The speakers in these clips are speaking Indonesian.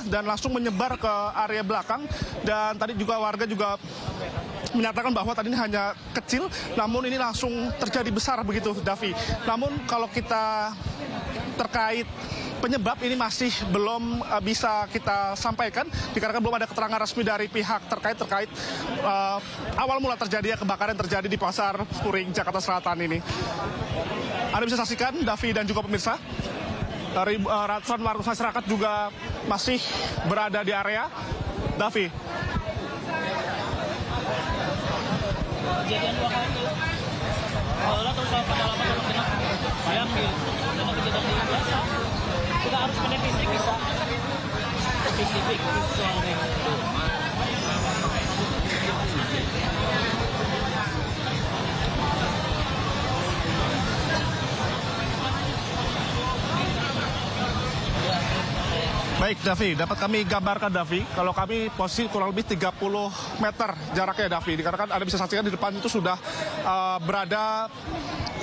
dan langsung menyebar ke area belakang. Dan tadi juga warga juga menyatakan bahwa tadi ini hanya kecil, namun ini langsung terjadi besar begitu, Davi. Namun kalau kita terkait penyebab ini masih belum bisa kita sampaikan, dikarenakan belum ada keterangan resmi dari pihak terkait awal mula terjadinya kebakaran yang terjadi di Pasar Puring, Jakarta Selatan ini. Anda bisa saksikan, Davi dan juga pemirsa, dari ratusan warga masyarakat juga masih berada di area. Davi. Kejadian 2 kali. Kalau terus pendalaman terus kena bayang dan kejadian biasa. Kita harus menepis bisa. Tipik-tipik soalnya. Baik, Davi, dapat kami gambarkan, Davi, kalau kami posisi kurang lebih 30 meter jaraknya, Davi, dikarenakan Anda bisa saksikan di depan itu sudah berada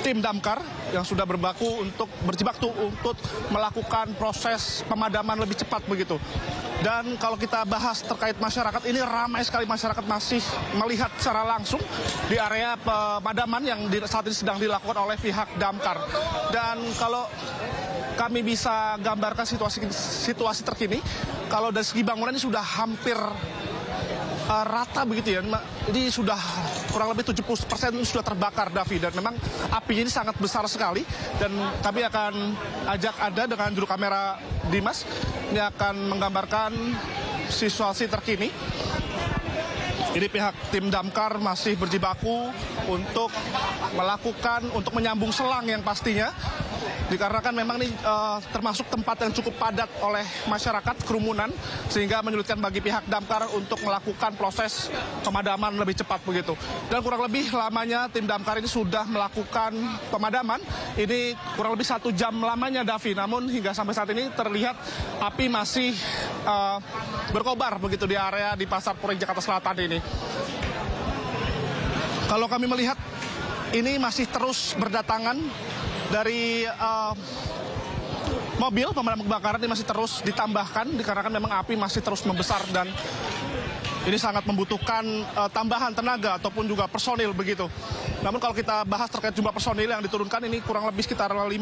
tim damkar yang sudah berjibaku untuk melakukan proses pemadaman lebih cepat begitu. Dan kalau kita bahas terkait masyarakat, ini ramai sekali masyarakat masih melihat secara langsung di area pemadaman yang saat ini sedang dilakukan oleh pihak damkar. Dan kalau kami bisa gambarkan situasi terkini, kalau dari segi bangunan ini sudah hampir rata begitu ya. Ini sudah kurang lebih 70% sudah terbakar, Davi, dan memang apinya ini sangat besar sekali. Dan kami akan ajak Anda dengan juru kamera Dimas, ini akan menggambarkan situasi terkini. Jadi pihak tim damkar masih berjibaku untuk menyambung selang yang pastinya, dikarenakan memang ini termasuk tempat yang cukup padat oleh masyarakat, kerumunan, sehingga menyulitkan bagi pihak damkar untuk melakukan proses pemadaman lebih cepat begitu. Dan kurang lebih lamanya tim damkar ini sudah melakukan pemadaman, ini kurang lebih 1 jam lamanya, Davi. Namun hingga sampai saat ini terlihat api masih berkobar begitu di area di Pasar Puring, Jakarta Selatan ini. Kalau kami melihat ini masih terus berdatangan dari mobil pemadam kebakaran, ini masih terus ditambahkan dikarenakan memang api masih terus membesar dan ini sangat membutuhkan tambahan tenaga ataupun juga personil begitu. Namun kalau kita bahas terkait jumlah personil yang diturunkan, ini kurang lebih sekitar 50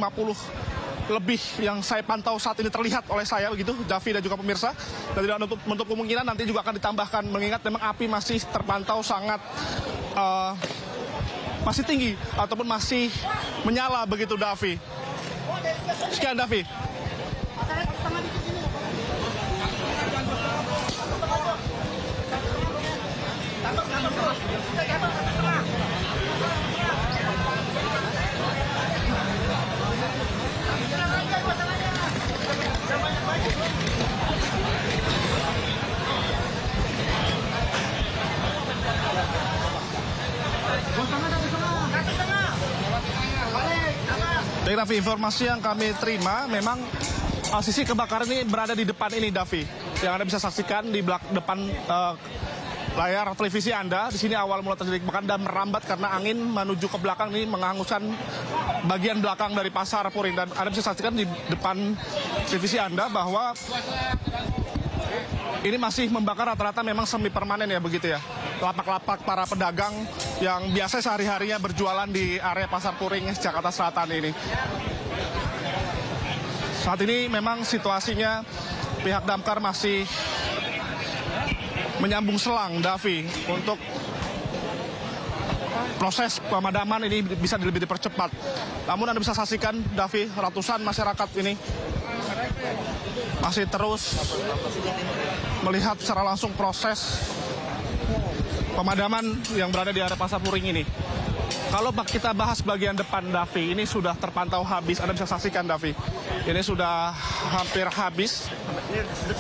lebih yang saya pantau saat ini terlihat oleh saya begitu, Davi dan juga pemirsa. Dan tidak menutup kemungkinan nanti juga akan ditambahkan, mengingat memang api masih terpantau sangat masih tinggi ataupun masih menyala begitu, Davi. Sekian, Davi. Baik, Davi, informasi yang kami terima memang sisi kebakaran ini berada di depan ini, Davi. Yang Anda bisa saksikan di depan layar televisi Anda. Di sini awal mula terjadi kebakaran dan merambat karena angin menuju ke belakang ini menghanguskan bagian belakang dari Pasar Puring. Dan Anda bisa saksikan di depan televisi Anda bahwa ini masih membakar rata-rata memang semi permanen ya begitu ya. Lapak-lapak para pedagang yang biasa sehari-harinya berjualan di area Pasar Puring, Jakarta Selatan ini. Saat ini memang situasinya pihak damkar masih menyambung selang, Davi, untuk proses pemadaman ini bisa lebih dipercepat. Namun Anda bisa saksikan, Davi, ratusan masyarakat ini masih terus melihat secara langsung proses pemadaman yang berada di area Pasar Puring ini. Kalau kita bahas bagian depan, Davi, ini sudah terpantau habis. Anda bisa saksikan, Davi, ini sudah hampir habis.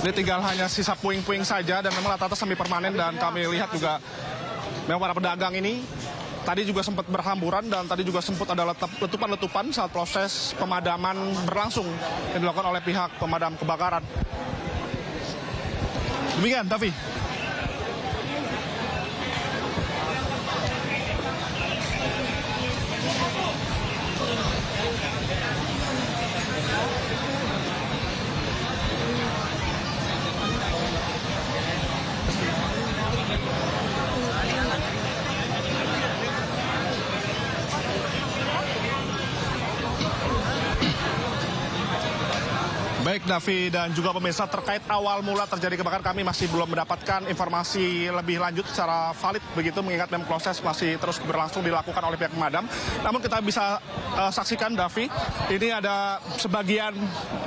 Ini tinggal hanya sisa puing-puing saja dan memang rata-rata semi permanen. Dan kami lihat juga memang para pedagang ini tadi juga sempat berhamburan dan tadi juga sempat ada letupan-letupan saat proses pemadaman berlangsung yang dilakukan oleh pihak pemadam kebakaran. Demikian, Davi. Baik Davi dan juga pemirsa, terkait awal mula terjadi kebakaran kami masih belum mendapatkan informasi lebih lanjut secara valid begitu, mengingat memang proses masih terus berlangsung dilakukan oleh pihak pemadam. Namun kita bisa saksikan Davi, ini ada sebagian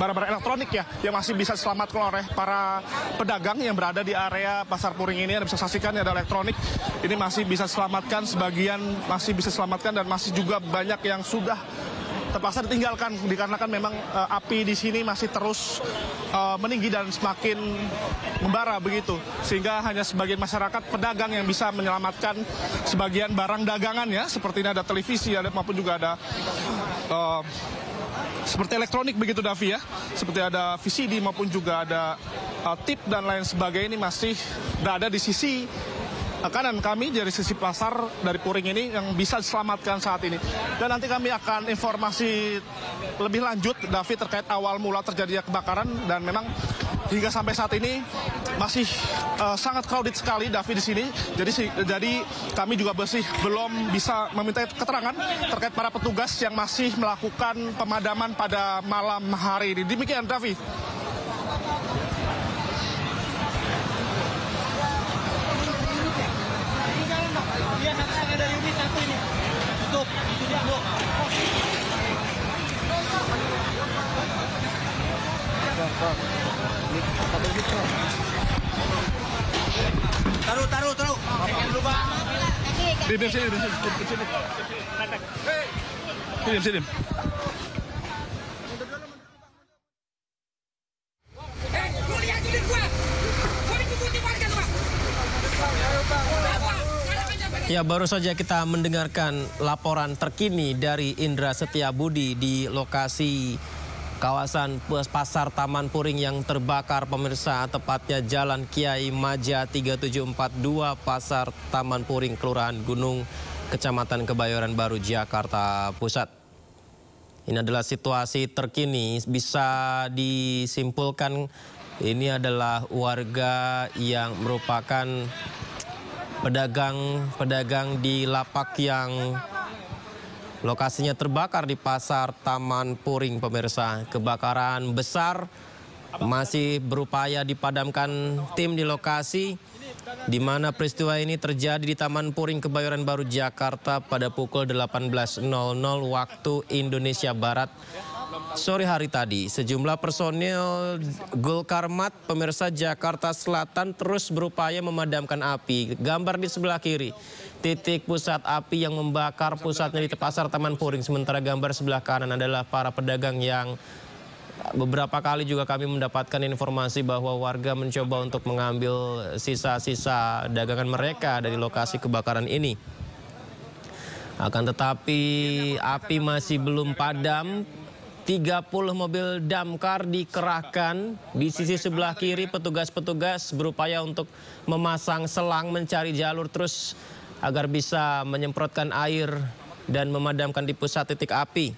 barang-barang elektronik ya yang masih bisa diselamatkan oleh para pedagang yang berada di area Pasar Puring ini. Anda bisa saksikan ada elektronik ini masih bisa diselamatkan, sebagian masih bisa diselamatkan dan masih juga banyak yang sudah terpaksa ditinggalkan dikarenakan memang api di sini masih terus meninggi dan semakin membara begitu, sehingga hanya sebagian masyarakat pedagang yang bisa menyelamatkan sebagian barang dagangannya, seperti ini ada televisi maupun juga ada seperti elektronik begitu Davi ya, seperti ada VCD maupun juga ada tip dan lain sebagainya, ini masih berada di sisi kanan kami dari sisi pasar dari Puring ini yang bisa diselamatkan saat ini. Dan nanti kami akan informasi lebih lanjut Davi terkait awal mula terjadinya kebakaran, dan memang hingga sampai saat ini masih sangat crowded sekali Davi di sini. Jadi kami juga masih belum bisa meminta keterangan terkait para petugas yang masih melakukan pemadaman pada malam hari ini. Demikian Davi. Iya, satu dari unit satu ini. Tutup, itu dia, Bu. Taruh. Sini. Ya, baru saja kita mendengarkan laporan terkini dari Indra Setiabudi di lokasi kawasan Pasar Taman Puring yang terbakar pemirsa, tepatnya Jalan Kiai Maja 3742 Pasar Taman Puring, Kelurahan Gunung, Kecamatan Kebayoran Baru, Jakarta Pusat. Ini adalah situasi terkini, bisa disimpulkan ini adalah warga yang merupakan pedagang di lapak yang lokasinya terbakar di Pasar Taman Puring pemirsa. Kebakaran besar masih berupaya dipadamkan tim di lokasi, di mana peristiwa ini terjadi di Taman Puring Kebayoran Baru, Jakarta pada pukul 18.00 waktu Indonesia Barat sore hari tadi. Sejumlah personil Gulkarmat pemirsa Jakarta Selatan terus berupaya memadamkan api. Gambar di sebelah kiri, titik pusat api yang membakar pusatnya di Pasar Taman Puring. Sementara gambar sebelah kanan adalah para pedagang yang beberapa kali juga kami mendapatkan informasi bahwa warga mencoba untuk mengambil sisa-sisa dagangan mereka dari lokasi kebakaran ini. Akan tetapi api masih belum padam. 30 mobil damkar dikerahkan. Di sisi sebelah kiri petugas-petugas berupaya untuk memasang selang mencari jalur terus agar bisa menyemprotkan air dan memadamkan di pusat titik api.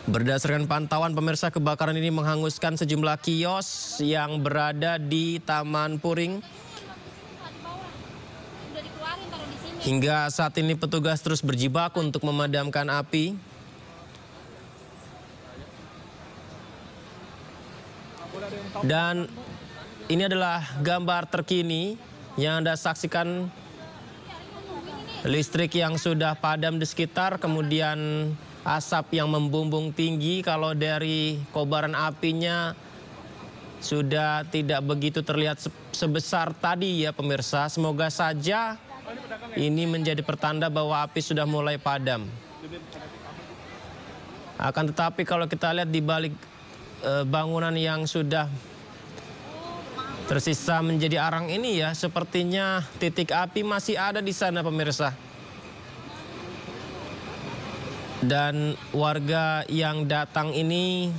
Berdasarkan pantauan pemirsa, kebakaran ini menghanguskan sejumlah kios yang berada di Taman Puring. Hingga saat ini petugas terus berjibaku untuk memadamkan api. Dan ini adalah gambar terkini yang Anda saksikan, listrik yang sudah padam di sekitar, kemudian asap yang membumbung tinggi. Kalau dari kobaran apinya sudah tidak begitu terlihat sebesar tadi ya pemirsa. Semoga saja ini menjadi pertanda bahwa api sudah mulai padam. Akan tetapi kalau kita lihat di balik bangunan yang sudah tersisa menjadi arang ini ya, sepertinya titik api masih ada di sana pemirsa. Dan warga yang datang ini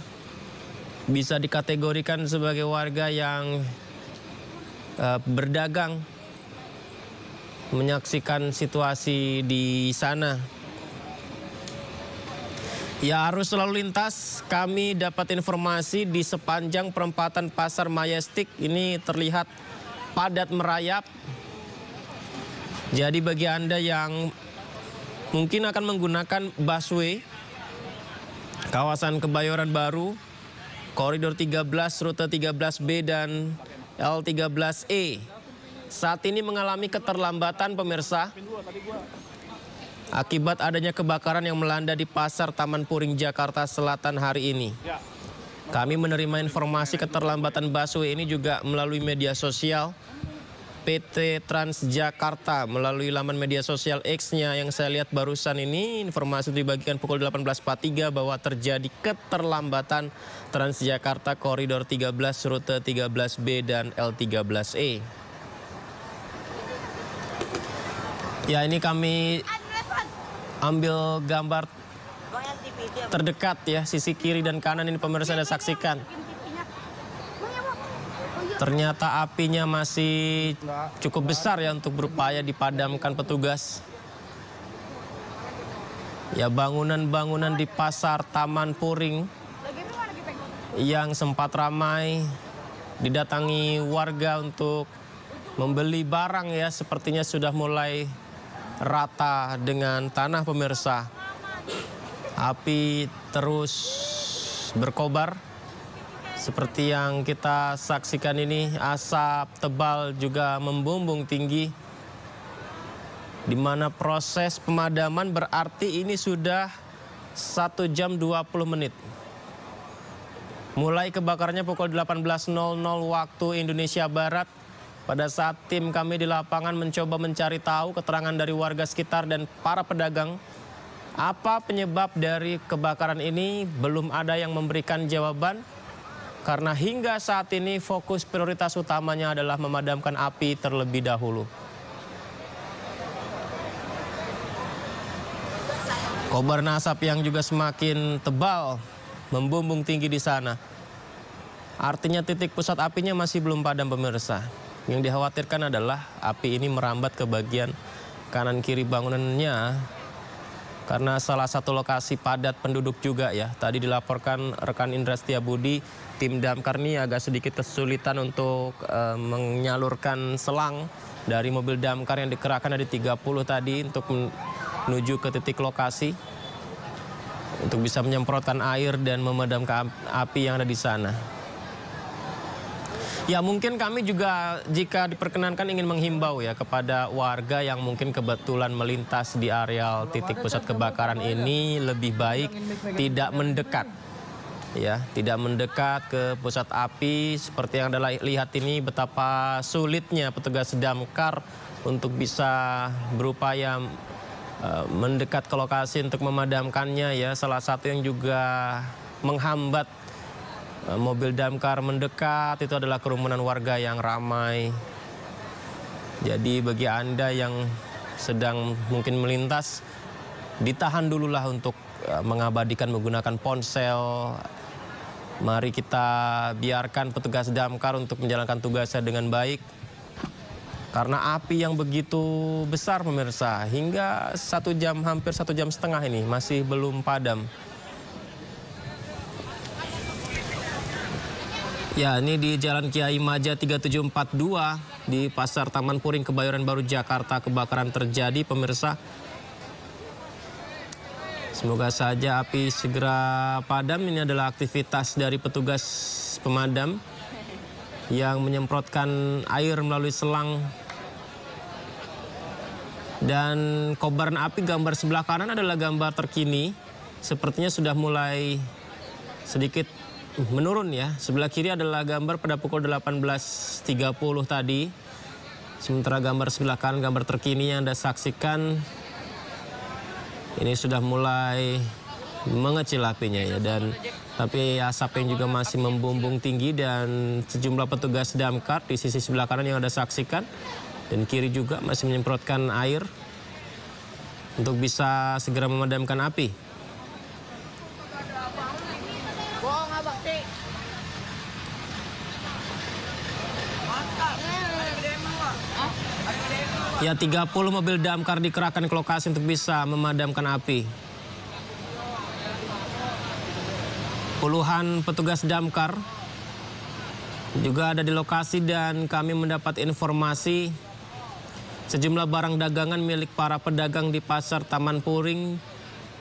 bisa dikategorikan sebagai warga yang berdagang, menyaksikan situasi di sana. Ya, arus lalu lintas kami dapat informasi di sepanjang perempatan Pasar Majestic ini terlihat padat merayap. Jadi bagi Anda yang mungkin akan menggunakan busway kawasan Kebayoran Baru koridor 13, rute 13B dan L13E. Saat ini mengalami keterlambatan pemirsa akibat adanya kebakaran yang melanda di Pasar Taman Puring, Jakarta Selatan hari ini. Kami menerima informasi keterlambatan busway ini juga melalui media sosial. PT Transjakarta melalui laman media sosial X-nya yang saya lihat barusan ini, informasi dibagikan pukul 18.43 bahwa terjadi keterlambatan Transjakarta koridor 13, rute 13B dan L13E. Ya, ini kami ambil gambar terdekat ya, sisi kiri dan kanan ini pemirsa Anda saksikan. Ternyata apinya masih cukup besar ya untuk berupaya dipadamkan petugas. Ya, bangunan-bangunan di Pasar Taman Puring yang sempat ramai didatangi warga untuk membeli barang ya, sepertinya sudah mulai rata dengan tanah pemirsa. Api terus berkobar. Seperti yang kita saksikan ini, asap tebal juga membumbung tinggi. Di mana proses pemadaman berarti ini sudah 1 jam 20 menit. Mulai kebakarannya pukul 18.00 waktu Indonesia Barat. Pada saat tim kami di lapangan mencoba mencari tahu keterangan dari warga sekitar dan para pedagang, apa penyebab dari kebakaran ini, belum ada yang memberikan jawaban. Karena hingga saat ini fokus prioritas utamanya adalah memadamkan api terlebih dahulu. Kobaran asap yang juga semakin tebal membumbung tinggi di sana. Artinya titik pusat apinya masih belum padam pemirsa. Yang dikhawatirkan adalah api ini merambat ke bagian kanan kiri bangunannya karena salah satu lokasi padat penduduk juga ya. Tadi dilaporkan rekan Indra Setiabudi, tim damkar ini agak sedikit kesulitan untuk menyalurkan selang dari mobil damkar yang dikerahkan ada 30 tadi untuk menuju ke titik lokasi untuk bisa menyemprotkan air dan memadamkan api yang ada di sana. Ya, mungkin kami juga jika diperkenankan ingin menghimbau ya kepada warga yang mungkin kebetulan melintas di areal titik pusat kebakaran ini, lebih baik tidak mendekat. Ya, tidak mendekat ke pusat api. Seperti yang Anda lihat ini, betapa sulitnya petugas damkar untuk bisa berupaya mendekat ke lokasi untuk memadamkannya ya. Salah satu yang juga menghambat mobil damkar mendekat itu adalah kerumunan warga yang ramai. Jadi bagi Anda yang sedang mungkin melintas, ditahan dululah untuk mengabadikan menggunakan ponsel. Mari kita biarkan petugas damkar untuk menjalankan tugasnya dengan baik. Karena api yang begitu besar pemirsa, hingga 1 jam, hampir 1,5 jam ini masih belum padam. Ya, ini di Jalan Kiai Maja 3742 di Pasar Taman Puring, Kebayoran Baru, Jakarta, kebakaran terjadi pemirsa. Semoga saja api segera padam. Ini adalah aktivitas dari petugas pemadam yang menyemprotkan air melalui selang. Dan kobaran api gambar sebelah kanan adalah gambar terkini. Sepertinya sudah mulai sedikit menurun ya. Sebelah kiri adalah gambar pada pukul 18.30 tadi. Sementara gambar sebelah kanan, gambar terkini yang Anda saksikan, ini sudah mulai mengecil apinya ya. Dan tapi asap yang juga masih membumbung tinggi dan sejumlah petugas damkar di sisi sebelah kanan yang Anda saksikan dan kiri juga masih menyemprotkan air untuk bisa segera memadamkan api. Ya, 30 mobil damkar dikerahkan ke lokasi untuk bisa memadamkan api. Puluhan petugas damkar juga ada di lokasi dan kami mendapat informasi sejumlah barang dagangan milik para pedagang di Pasar Taman Puring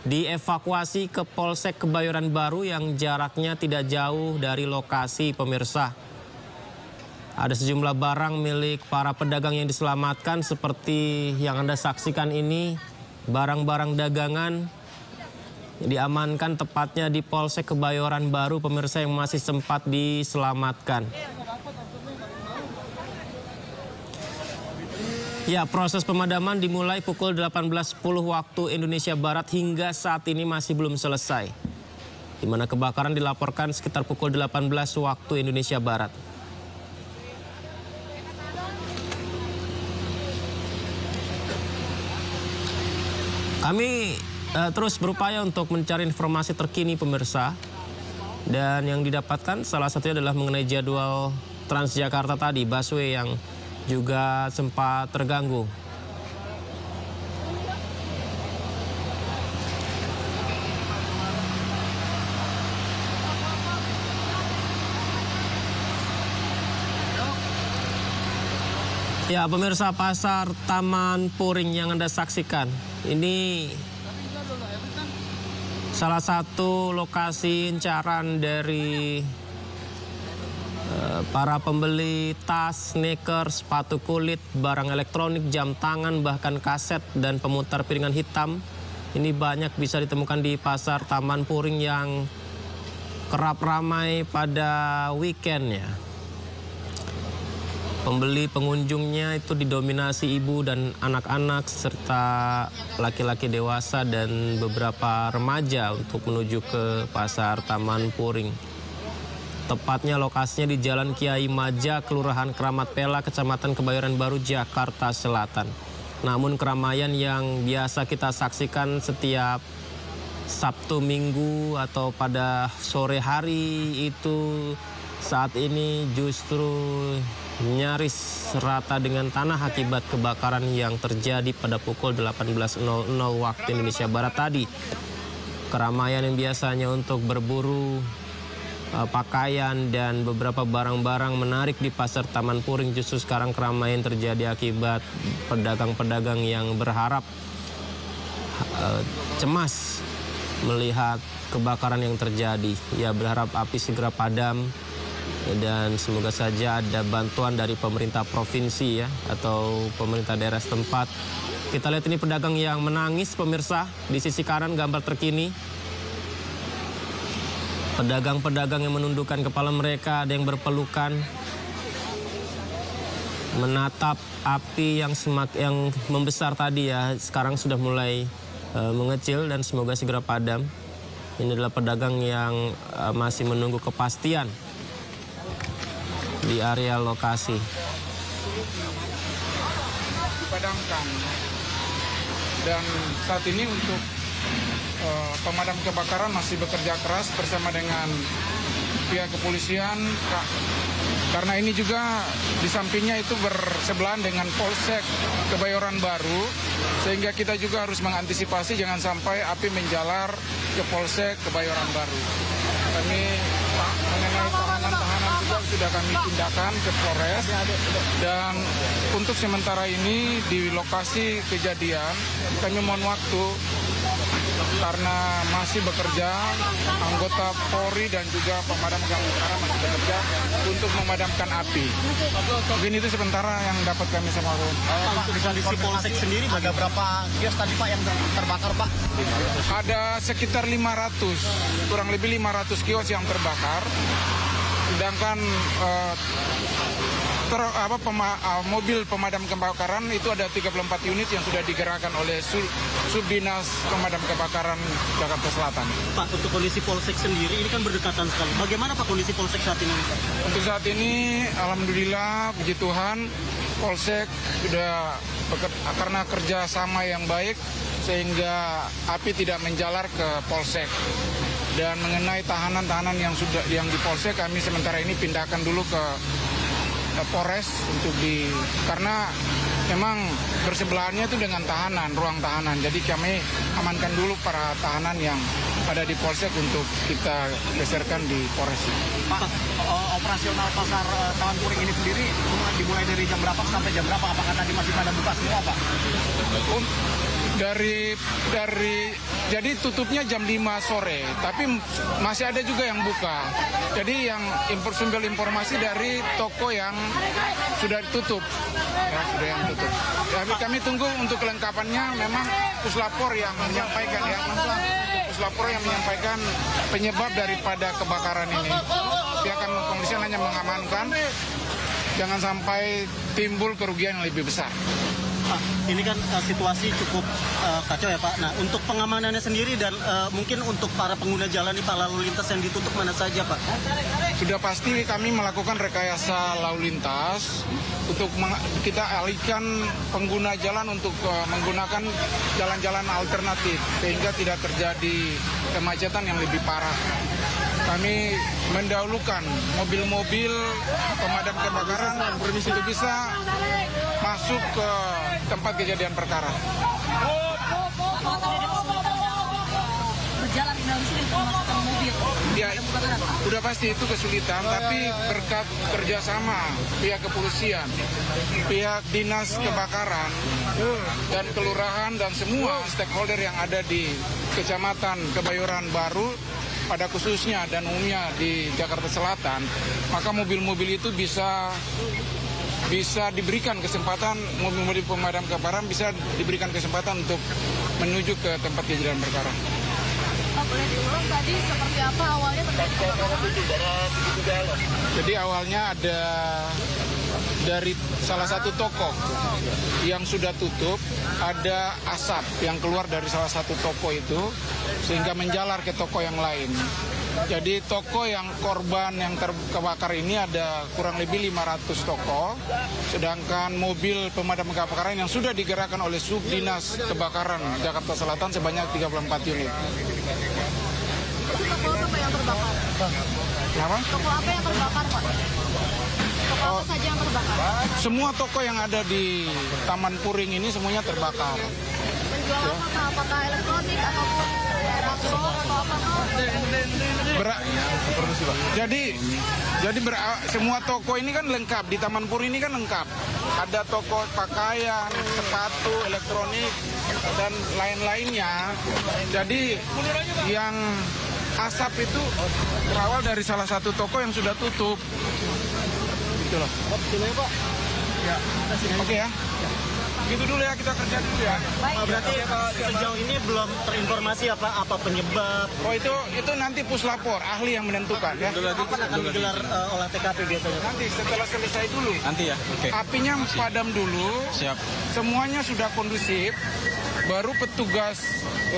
dievakuasi ke Polsek Kebayoran Baru yang jaraknya tidak jauh dari lokasi, pemirsa. Ada sejumlah barang milik para pedagang yang diselamatkan seperti yang Anda saksikan ini. Barang-barang dagangan diamankan tepatnya di Polsek Kebayoran Baru, pemirsa, yang masih sempat diselamatkan. Ya, proses pemadaman dimulai pukul 18.10 waktu Indonesia Barat hingga saat ini masih belum selesai. Di mana kebakaran dilaporkan sekitar pukul 18 waktu Indonesia Barat. Kami terus berupaya untuk mencari informasi terkini, pemirsa. Dan yang didapatkan salah satunya adalah mengenai jadwal Transjakarta tadi, busway yang juga sempat terganggu. Ya, pemirsa, pasar Taman Puring yang Anda saksikan ini salah satu lokasi incaran dari para pembeli tas, sneakers, sepatu kulit, barang elektronik, jam tangan, bahkan kaset dan pemutar piringan hitam. Ini banyak bisa ditemukan di pasar Taman Puring yang kerap ramai pada weekend ya. Pembeli pengunjungnya itu didominasi ibu dan anak-anak serta laki-laki dewasa dan beberapa remaja untuk menuju ke pasar Taman Puring. Tepatnya lokasinya di Jalan Kiai Maja, Kelurahan Keramat Pela, Kecamatan Kebayoran Baru, Jakarta Selatan. Namun keramaian yang biasa kita saksikan setiap Sabtu Minggu atau pada sore hari itu saat ini justru nyaris rata dengan tanah akibat kebakaran yang terjadi pada pukul 18.00 waktu Indonesia Barat tadi. Keramaian yang biasanya untuk berburu pakaian dan beberapa barang-barang menarik di pasar Taman Puring justru sekarang keramaian terjadi akibat pedagang-pedagang yang berharap cemas melihat kebakaran yang terjadi. Ya, berharap api segera padam. Dan semoga saja ada bantuan dari pemerintah provinsi ya atau pemerintah daerah setempat. Kita lihat ini pedagang yang menangis, pemirsa. Di sisi kanan gambar terkini. Pedagang-pedagang yang menundukkan kepala mereka, ada yang berpelukan. Menatap api yang membesar tadi ya, sekarang sudah mulai mengecil dan semoga segera padam. Ini adalah pedagang yang masih menunggu kepastian di area lokasi. Dipadamkan dan saat ini untuk pemadam kebakaran masih bekerja keras bersama dengan pihak kepolisian karena ini juga di sampingnya itu bersebelahan dengan Polsek Kebayoran Baru sehingga kita juga harus mengantisipasi jangan sampai api menjalar ke Polsek Kebayoran Baru. Kami mengenai tahanan-tahanan juga sudah kami pindahkan ke Polres dan untuk sementara ini di lokasi kejadian kami mohon waktu karena masih bekerja anggota Polri dan juga pemadam kebakaran masih bekerja untuk memadamkan api. Mungkin itu sementara yang dapat kami sampaikan. Untuk kondisi Polsek sendiri ada berapa kios tadi Pak yang terbakar Pak? Ada sekitar 500, kurang lebih 500 kios yang terbakar. Sedangkan mobil pemadam kebakaran itu ada 34 unit yang sudah digerakkan oleh Subdinas Pemadam Kebakaran Jakarta Selatan. Pak, untuk kondisi Polsek sendiri ini kan berdekatan sekali. Bagaimana Pak kondisi Polsek saat ini? Untuk saat ini, alhamdulillah, puji Tuhan, Polsek sudah karena kerjasama yang baik sehingga api tidak menjalar ke Polsek. Dan mengenai tahanan-tahanan yang di Polsek kami sementara ini pindahkan dulu ke Polres untuk karena memang bersebelahannya itu dengan tahanan, ruang tahanan. Jadi kami amankan dulu para tahanan yang ada di Polsek untuk kita geserkan di Polres. Pak, operasional pasar Taman Puring ini sendiri dimulai dari jam berapa sampai jam berapa? Apakah tadi masih pada buka semua Pak? Jadi tutupnya jam 5 sore, tapi masih ada juga yang buka. Jadi yang sumber informasi dari toko yang sudah tutup. Ya, sudah yang tutup. Tapi kami tunggu untuk kelengkapannya, memang puslapor yang menyampaikan puslapor yang menyampaikan penyebab daripada kebakaran ini. Pihak kepolisian hanya mengamankan jangan sampai timbul kerugian yang lebih besar. Pak, ini kan situasi cukup kacau ya Pak. Nah, untuk pengamanannya sendiri dan mungkin untuk para pengguna jalan nih Pak, lalu lintas yang ditutup mana saja Pak? Sudah pasti kami melakukan rekayasa lalu lintas untuk kita alihkan pengguna jalan untuk menggunakan jalan-jalan alternatif sehingga tidak terjadi kemacetan yang lebih parah. Kami mendahulukan mobil-mobil pemadam kebakaran untuk bisa masuk ke tempat kejadian perkara. Berjalan di memasukkan mobil. Ya, udah pasti itu kesulitan, tapi berkat kerjasama pihak kepolisian, pihak dinas kebakaran, dan kelurahan dan semua stakeholder yang ada di Kecamatan Kebayoran Baru, pada khususnya dan umumnya di Jakarta Selatan, maka mobil-mobil itu bisa diberikan kesempatan, mobil-mobil pemadam kebakaran bisa diberikan kesempatan untuk menuju ke tempat kejadian perkara. Pak, boleh diulang tadi seperti apa awalnya terjadi kebakaran? Jadi awalnya ada dari salah satu toko yang sudah tutup, ada asap yang keluar dari salah satu toko itu sehingga menjalar ke toko yang lain. Jadi toko yang korban yang terbakar ini ada kurang lebih 500 toko, sedangkan mobil pemadam kebakaran yang sudah digerakkan oleh Subdinas Kebakaran Jakarta Selatan sebanyak 34 unit. Toko apa yang terbakar? Kenapa? Toko apa yang terbakar Pak? Toko apa saja yang terbakar? Semua toko yang ada di Taman Puring ini semuanya terbakar. Penjualan apakah elektronik ataupun bakso atau apa? Semua toko ini kan lengkap, di Taman Puring ini kan lengkap. Ada toko pakaian, sepatu, elektronik, dan lain-lainnya. Jadi yang asap itu berawal dari salah satu toko yang sudah tutup. Gitu loh. Ya. Oke ya. Gitu dulu ya, kita kerja dulu ya. Berarti sejauh ini belum terinformasi apa penyebab? Oh itu nanti puslapor, ahli yang menentukan ya. Kapan akan digelar olah TKP biasanya? Nanti setelah selesai dulu. Nanti ya, oke. Apinya padam dulu. Siap. Semuanya sudah kondusif. Baru petugas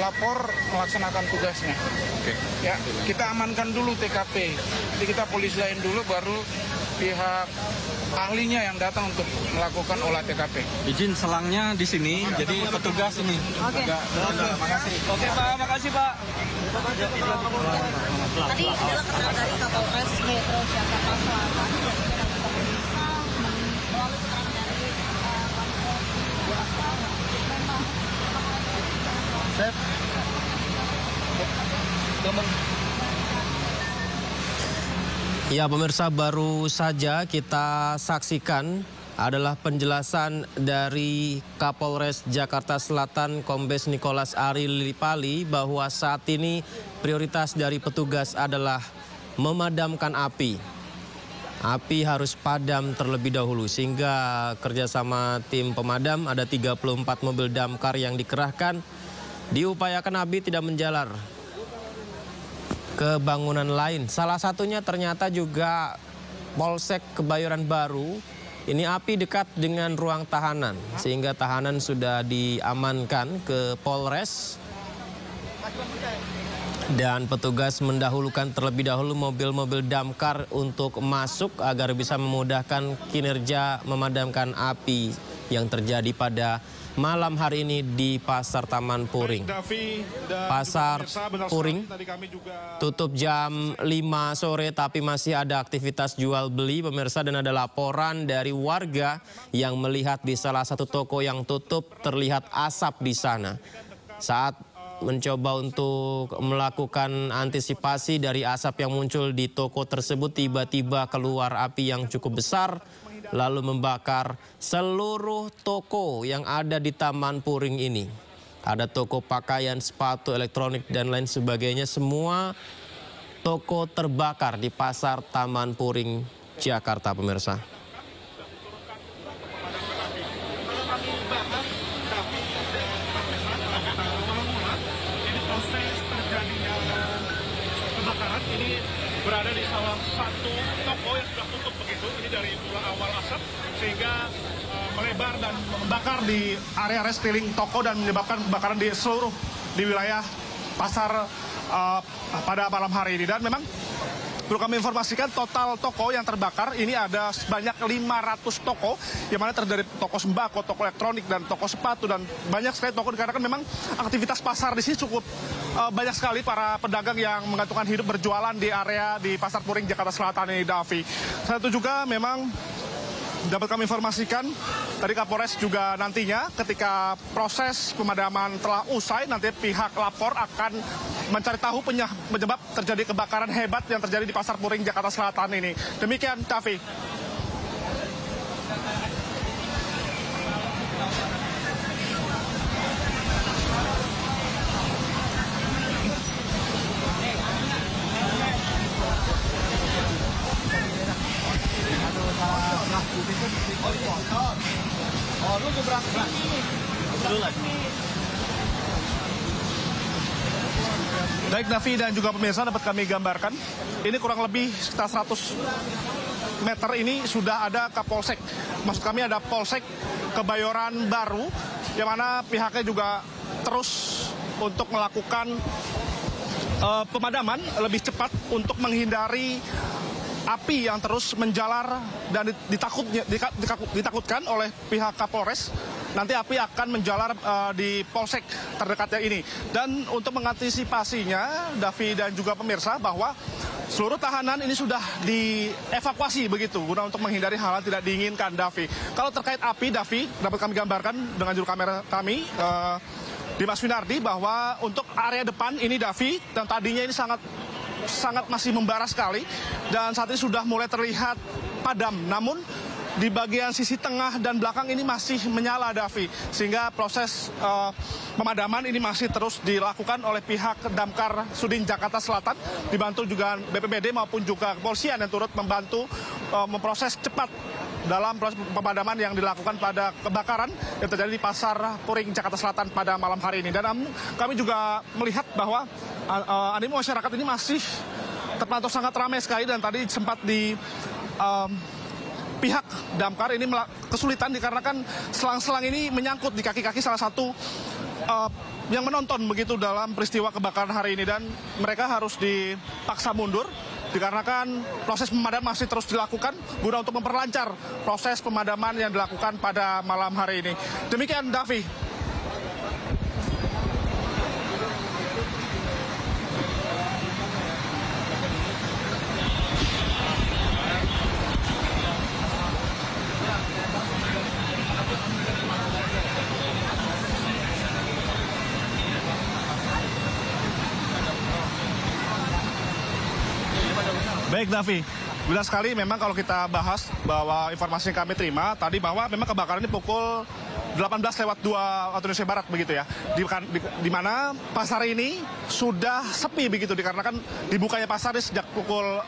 lapor melaksanakan tugasnya. Oke. Ya, kita amankan dulu TKP. Jadi kita polisiin dulu, baru pihak ahlinya yang datang untuk melakukan olah TKP. Izin selangnya di sini, jadi petugas ini. Oke. Makasih. Oke Pak, makasih Pak. Tadi adalah keterangan dari Kapolres Metro Jakarta Selatan. Melalui keterangan dari Ya pemirsa, baru saja kita saksikan adalah penjelasan dari Kapolres Jakarta Selatan Kombes Nicholas Ari Lilipali bahwa saat ini prioritas dari petugas adalah memadamkan api. Api harus padam terlebih dahulu sehingga kerjasama tim pemadam ada 34 mobil damkar yang dikerahkan. Diupayakan api tidak menjalar ke bangunan lain. Salah satunya ternyata juga Polsek Kebayoran Baru. Ini api dekat dengan ruang tahanan sehingga tahanan sudah diamankan ke Polres. Dan petugas mendahulukan terlebih dahulu mobil-mobil damkar untuk masuk agar bisa memudahkan kinerja memadamkan api yang terjadi pada malam hari ini di Pasar Taman Puring. Pasar Puring tutup jam 5 sore tapi masih ada aktivitas jual beli pemirsa, dan ada laporan dari warga yang melihat di salah satu toko yang tutup terlihat asap di sana. Saat mencoba untuk melakukan antisipasi dari asap yang muncul di toko tersebut, tiba-tiba keluar api yang cukup besar lalu membakar seluruh toko yang ada di Taman Puring ini. ada toko pakaian, sepatu, elektronik, dan lain sebagainya. Semua toko terbakar di Pasar Taman Puring, Jakarta, pemirsa. Kebakaran ini berada di salah satu toko yang sudah tutup begitu. Ini dari mulai awal asap sehingga melebar dan membakar di area sekeliling toko dan menyebabkan kebakaran di seluruh di wilayah pasar pada malam hari ini. Dan memang perlu kami informasikan total toko yang terbakar ini ada sebanyak 500 toko, yang mana terdiri toko sembako, toko elektronik, dan toko sepatu, dan banyak sekali toko dikarenakan memang aktivitas pasar di sini cukup banyak sekali para pedagang yang menggantungkan hidup berjualan di area di Pasar Puring, Jakarta Selatan ini, Davi. Selain itu juga memang dapat kami informasikan tadi Kapolres juga nantinya ketika proses pemadaman telah usai, nanti pihak lapor akan mencari tahu penyebab terjadi kebakaran hebat yang terjadi di Pasar Puring, Jakarta Selatan ini. Demikian, Davi. Baik, Davi dan juga pemirsa, dapat kami gambarkan ini kurang lebih sekitar 100 meter ini sudah ada Kapolsek. Maksud kami ada Polsek Kebayoran Baru, yang mana pihaknya juga terus untuk melakukan pemadaman lebih cepat untuk menghindari api yang terus menjalar dan ditakutkan oleh pihak Kapolres. Nanti api akan menjalar di polsek terdekatnya ini. Dan untuk mengantisipasinya, Davi dan juga pemirsa, bahwa seluruh tahanan ini sudah dievakuasi begitu, guna untuk menghindari hal-hal tidak diinginkan, Davi. Kalau terkait api, Davi, dapat kami gambarkan dengan juru kamera kami, Dimas Winardi, bahwa untuk area depan ini, Davi, dan tadinya ini sangat masih membara sekali, dan saat ini sudah mulai terlihat padam. Namun di bagian sisi tengah dan belakang ini masih menyala, Davi, sehingga proses pemadaman ini masih terus dilakukan oleh pihak Damkar Sudin Jakarta Selatan, dibantu juga BPBD maupun juga kepolisian yang turut membantu memproses cepat dalam proses pemadaman yang dilakukan pada kebakaran yang terjadi di Pasar Puring, Jakarta Selatan pada malam hari ini. Dan kami juga melihat bahwa animo masyarakat ini masih terpantau sangat ramai sekali, dan tadi sempat di pihak damkar ini kesulitan dikarenakan selang-selang ini menyangkut di kaki-kaki salah satu yang menonton begitu dalam peristiwa kebakaran hari ini, dan mereka harus dipaksa mundur dikarenakan proses pemadaman masih terus dilakukan guna untuk memperlancar proses pemadaman yang dilakukan pada malam hari ini. Demikian, Davi. Baik, Davi. Benar sekali memang kalau kita bahas bahwa informasi yang kami terima tadi bahwa memang kebakaran ini pukul 18:02 waktu Indonesia Barat begitu ya. Di mana pasar ini sudah sepi begitu dikarenakan dibukanya pasar sejak pukul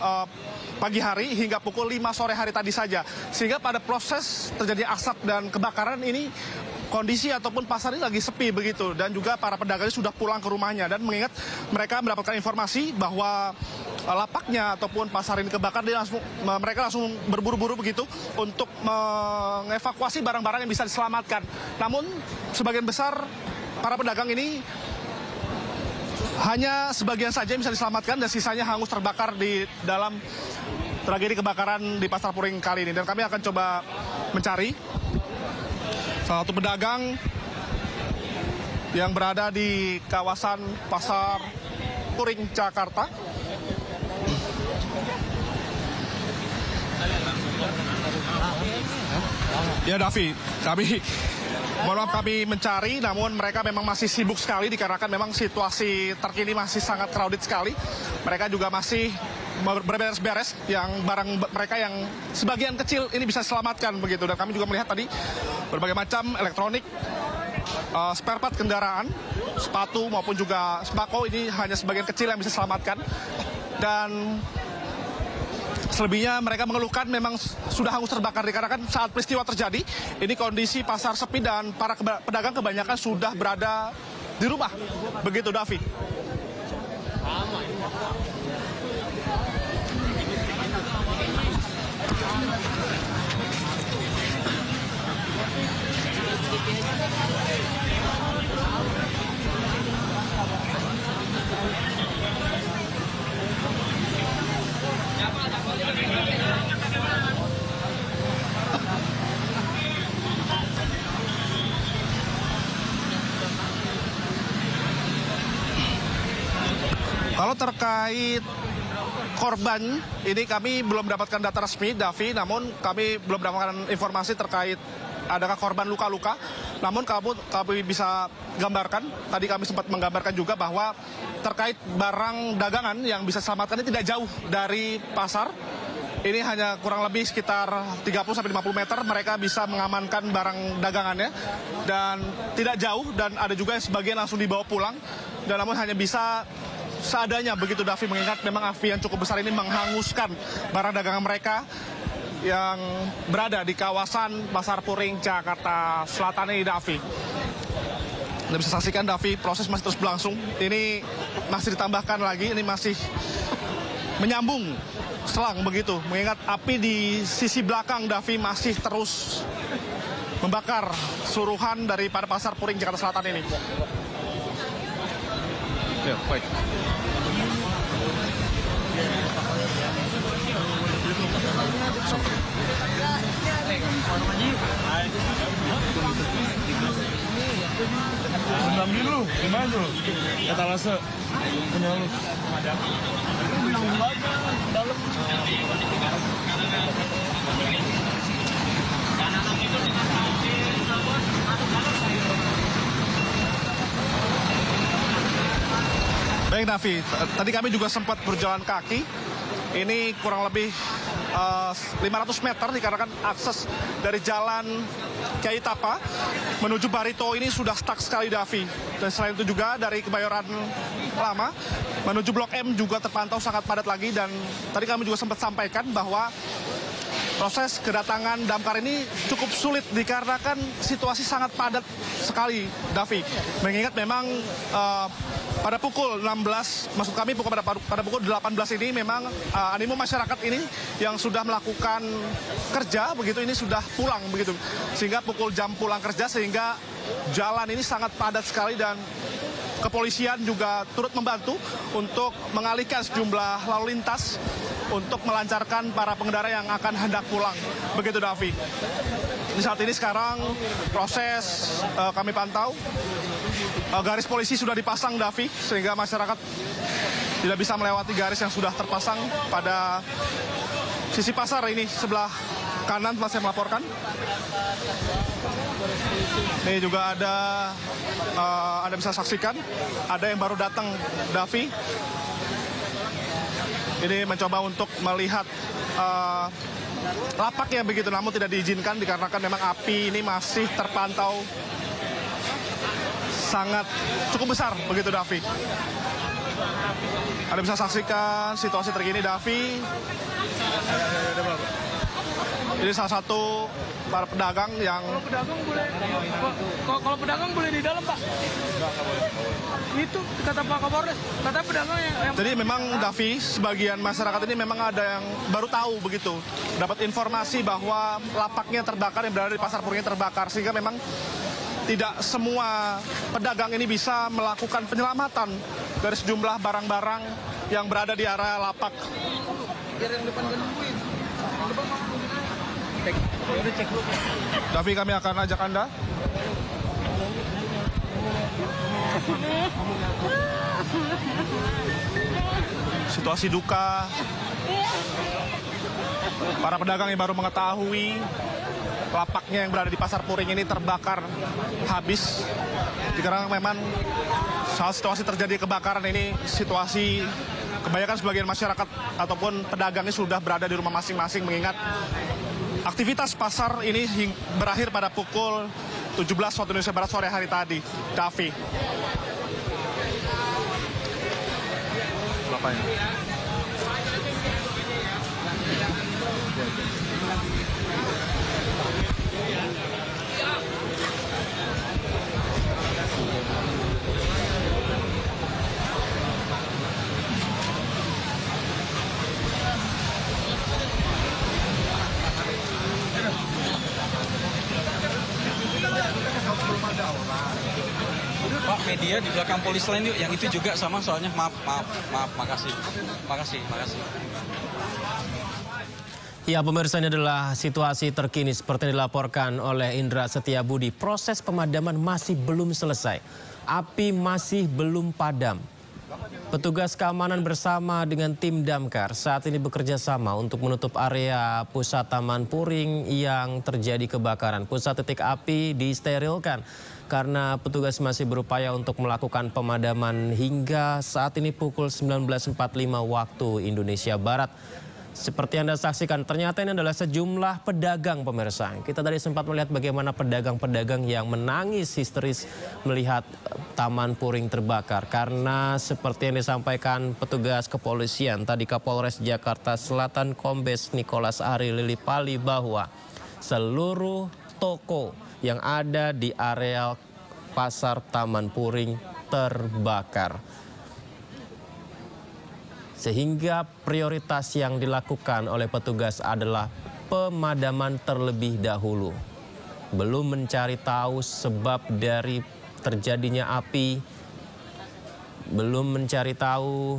pagi hari hingga pukul 5 sore hari tadi saja. Sehingga pada proses terjadi asap dan kebakaran ini kondisi ataupun pasar ini lagi sepi begitu, dan juga para pedagang sudah pulang ke rumahnya, dan mengingat mereka mendapatkan informasi bahwa lapaknya ataupun pasar ini kebakar, mereka langsung berburu-buru begitu untuk mengevakuasi barang-barang yang bisa diselamatkan. Namun sebagian besar para pedagang ini hanya sebagian saja yang bisa diselamatkan, dan sisanya hangus terbakar di dalam tragedi kebakaran di Pasar Puring kali ini. Dan kami akan coba mencari salah satu pedagang yang berada di kawasan Pasar Puring, Jakarta. Ya, Davi, mohon maaf kami mencari, namun mereka memang masih sibuk sekali dikarenakan memang situasi terkini masih sangat crowded sekali. Mereka juga masih berberes-beres yang barang mereka yang sebagian kecil ini bisa diselamatkan begitu. Dan kami juga melihat tadi berbagai macam elektronik spare part kendaraan, sepatu maupun juga sembako ini hanya sebagian kecil yang bisa diselamatkan. Dan selebihnya mereka mengeluhkan memang sudah hangus terbakar dikarenakan saat peristiwa terjadi ini kondisi pasar sepi dan para pedagang kebanyakan sudah berada di rumah. Begitu Davi. Kalau terkait korban, ini kami belum mendapatkan data resmi, Davi, namun kami belum mendapatkan informasi terkait adakah korban luka-luka. Namun kami bisa gambarkan, tadi kami sempat menggambarkan juga bahwa terkait barang dagangan yang bisa diselamatkan ini tidak jauh dari pasar. Ini hanya kurang lebih sekitar 30-50 meter mereka bisa mengamankan barang dagangannya. Dan tidak jauh dan ada juga yang sebagian langsung dibawa pulang. Dan namun hanya bisa seadanya begitu Davi, mengingat memang api yang cukup besar ini menghanguskan barang dagangan mereka yang berada di kawasan Pasar Puring, Jakarta Selatan ini, Davi. Anda bisa saksikan Davi, proses masih terus berlangsung. Ini masih ditambahkan lagi, ini masih menyambung selang begitu. Mengingat api di sisi belakang Davi masih terus membakar suruhan daripada Pasar Puring, Jakarta Selatan ini. Ya, baik. Dulu, gimana tuh? Kata Lase, punya lu. Baik Davi, tadi kami juga sempat berjalan kaki. Ini kurang lebih 500 meter dikarenakan akses dari jalan Kiai Tapa menuju Barito ini sudah stuck sekali Davi. Dan selain itu juga dari Kebayoran Lama menuju Blok M juga terpantau sangat padat lagi. Dan tadi kami juga sempat sampaikan bahwa proses kedatangan damkar ini cukup sulit dikarenakan situasi sangat padat sekali Davi. Mengingat memang pada pukul 16, maksud kami pada pukul 18 ini memang animo masyarakat ini yang sudah melakukan kerja begitu ini sudah pulang begitu. Sehingga pukul jam pulang kerja sehingga jalan ini sangat padat sekali dan kepolisian juga turut membantu untuk mengalihkan sejumlah lalu lintas untuk melancarkan para pengendara yang akan hendak pulang. Begitu Davi. Di saat ini sekarang proses kami pantau. Garis polisi sudah dipasang Davi sehingga masyarakat tidak bisa melewati garis yang sudah terpasang pada sisi pasar ini sebelah kanan tempat saya melaporkan. Ini juga ada Anda bisa saksikan ada yang baru datang Davi. Ini mencoba untuk melihat lapaknya begitu, namun tidak diizinkan dikarenakan memang api ini masih terpantau sangat cukup besar begitu Davi. Anda bisa saksikan situasi terkini Davi. Ini salah satu para pedagang yang Kalau pedagang boleh di dalam, Pak. Itu kata Pak Kapolres, kata pedagang yang Jadi memang Davi, sebagian masyarakat ini memang ada yang baru tahu begitu. Dapat informasi bahwa lapaknya terbakar, yang berada di Pasar Puringnya terbakar. Sehingga memang tidak semua pedagang ini bisa melakukan penyelamatan dari sejumlah barang-barang yang berada di area lapak. Davi, kami akan ajak Anda. Situasi duka. Para pedagang yang baru mengetahui lapaknya yang berada di Pasar Puring ini terbakar habis. Karena memang saat situasi terjadi kebakaran ini, situasi kebanyakan sebagian masyarakat ataupun pedagang ini sudah berada di rumah masing-masing mengingat aktivitas pasar ini berakhir pada pukul 17 waktu Indonesia Barat sore hari tadi. Davi. Berapa ini? Pak, media di belakang polis lain yuk, yang itu juga sama soalnya. Maaf, makasih. Ya, pemirsa, ini adalah situasi terkini seperti dilaporkan oleh Indra Setiabudi. Proses pemadaman masih belum selesai. Api masih belum padam. Petugas keamanan bersama dengan tim damkar saat ini bekerja sama untuk menutup area pusat Taman Puring yang terjadi kebakaran. Pusat titik api disterilkan karena petugas masih berupaya untuk melakukan pemadaman hingga saat ini pukul 19.45 waktu Indonesia Barat. Seperti Anda saksikan, ternyata ini adalah sejumlah pedagang, pemirsa. Kita tadi sempat melihat bagaimana pedagang-pedagang yang menangis histeris melihat Taman Puring terbakar. Karena seperti yang disampaikan petugas kepolisian, tadi Kapolres Jakarta Selatan Kombes Nicholas Ari Lillipali, bahwa seluruh toko yang ada di areal pasar Taman Puring terbakar. Sehingga prioritas yang dilakukan oleh petugas adalah pemadaman terlebih dahulu. Belum mencari tahu sebab dari terjadinya api, belum mencari tahu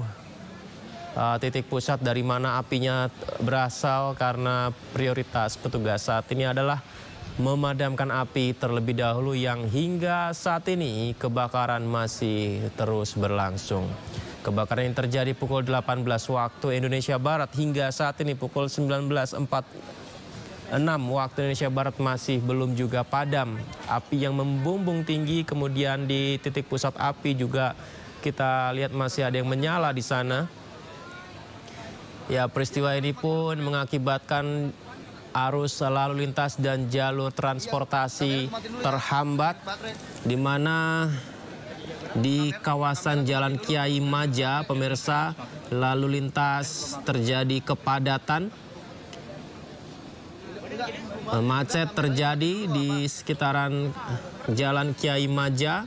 titik pusat dari mana apinya berasal, karena prioritas petugas saat ini adalah memadamkan api terlebih dahulu yang hingga saat ini kebakaran masih terus berlangsung. Kebakaran yang terjadi pukul 18 waktu Indonesia Barat hingga saat ini pukul 19.46 waktu Indonesia Barat masih belum juga padam. Api yang membumbung tinggi, kemudian di titik pusat api juga kita lihat masih ada yang menyala di sana. Ya, peristiwa ini pun mengakibatkan arus lalu lintas dan jalur transportasi terhambat, di mana di kawasan Jalan Kiai Maja, pemirsa, lalu lintas terjadi kepadatan. Macet terjadi di sekitaran Jalan Kiai Maja.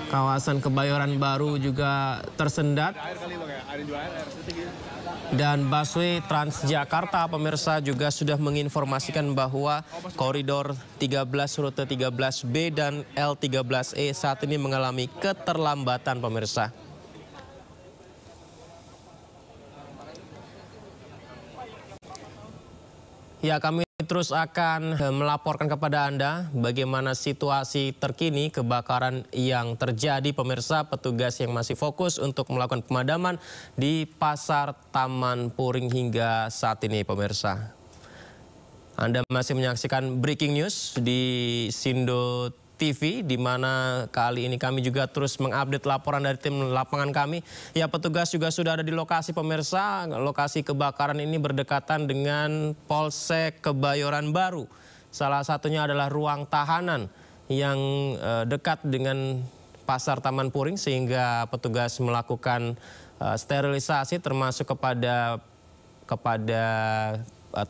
Kawasan Kebayoran Baru juga tersendat. Dan busway Transjakarta, pemirsa, juga sudah menginformasikan bahwa koridor 13, rute 13B dan L13E saat ini mengalami keterlambatan, pemirsa. Ya, kami terus akan melaporkan kepada Anda bagaimana situasi terkini kebakaran yang terjadi, pemirsa. Petugas yang masih fokus untuk melakukan pemadaman di pasar Taman Puring hingga saat ini, pemirsa. Anda masih menyaksikan breaking news di Sindo TV, di mana kali ini kami juga terus mengupdate laporan dari tim lapangan kami. Ya, petugas juga sudah ada di lokasi, pemirsa. Lokasi kebakaran ini berdekatan dengan Polsek Kebayoran Baru. Salah satunya adalah ruang tahanan yang dekat dengan pasar Taman Puring, sehingga petugas melakukan sterilisasi termasuk kepada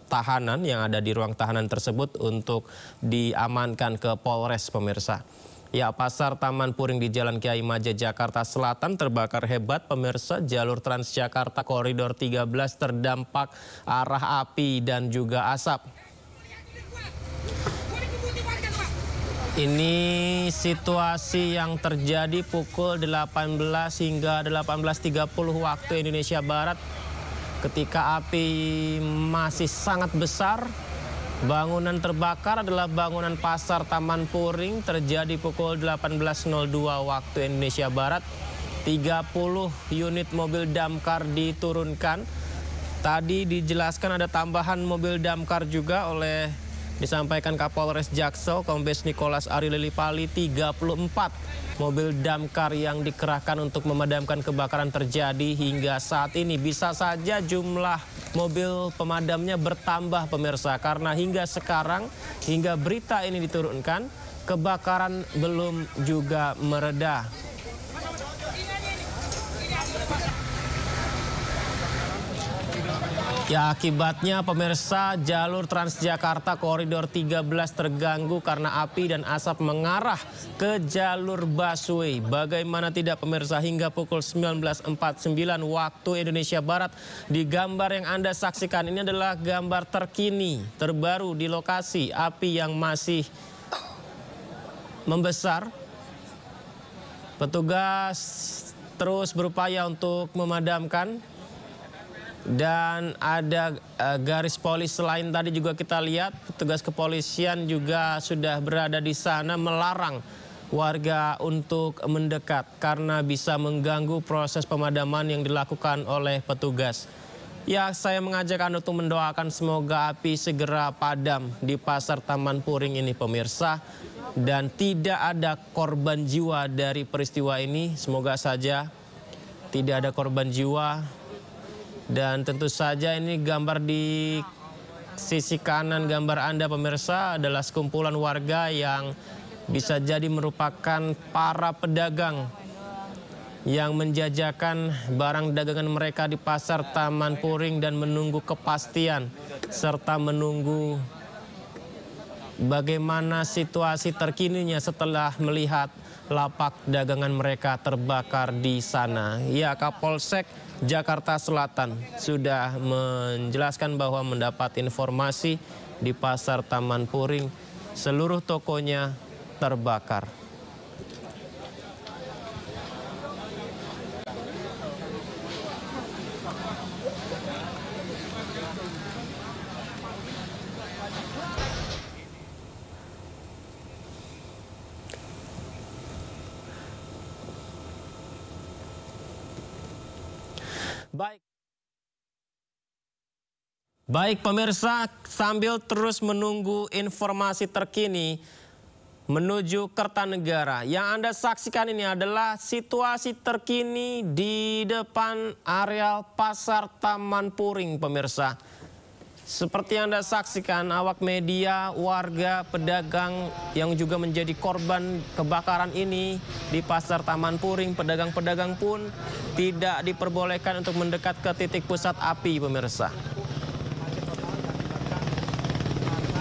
tahanan yang ada di ruang tahanan tersebut untuk diamankan ke Polres, pemirsa. Ya, pasar Taman Puring di Jalan Kiai Maja, Jakarta Selatan terbakar hebat, pemirsa. Jalur Transjakarta koridor 13 terdampak arah api dan juga asap. Ini situasi yang terjadi pukul 18 hingga 18.30 waktu Indonesia Barat. Ketika api masih sangat besar, bangunan terbakar adalah bangunan pasar Taman Puring, terjadi pukul 18.02 waktu Indonesia Barat. 30 unit mobil damkar diturunkan. Tadi dijelaskan ada tambahan mobil damkar juga oleh disampaikan Kapolres Jaksel Kombes Nicholas Ari Lillipali. 34 mobil damkar yang dikerahkan untuk memadamkan kebakaran terjadi hingga saat ini. Bisa saja jumlah mobil pemadamnya bertambah, pemirsa, karena hingga sekarang, hingga berita ini diturunkan, kebakaran belum juga mereda. Ya, akibatnya pemirsa, jalur Transjakarta koridor 13 terganggu karena api dan asap mengarah ke jalur busway. Bagaimana tidak pemirsa, hingga pukul 19.49 waktu Indonesia Barat, di gambar yang Anda saksikan ini adalah gambar terkini terbaru di lokasi api yang masih membesar. Petugas terus berupaya untuk memadamkan. Dan ada garis polis lain tadi juga kita lihat, petugas kepolisian juga sudah berada di sana melarang warga untuk mendekat karena bisa mengganggu proses pemadaman yang dilakukan oleh petugas. Ya, saya mengajak Anda untuk mendoakan semoga api segera padam di Pasar Taman Puring ini pemirsa. Dan tidak ada korban jiwa dari peristiwa ini, semoga saja tidak ada korban jiwa. Dan tentu saja ini gambar di sisi kanan gambar Anda pemirsa adalah sekumpulan warga yang bisa jadi merupakan para pedagang yang menjajakan barang dagangan mereka di Pasar Taman Puring dan menunggu kepastian serta menunggu bagaimana situasi terkininya setelah melihat lapak dagangan mereka terbakar di sana. Ya, Kapolsek Jakarta Selatan sudah menjelaskan bahwa mendapat informasi di Pasar Taman Puring seluruh tokonya terbakar. Baik pemirsa, sambil terus menunggu informasi terkini menuju Kertanegara, yang Anda saksikan ini adalah situasi terkini di depan areal Pasar Taman Puring pemirsa. Seperti yang Anda saksikan, awak media, warga, pedagang yang juga menjadi korban kebakaran ini di Pasar Taman Puring, pedagang-pedagang pun tidak diperbolehkan untuk mendekat ke titik pusat api pemirsa.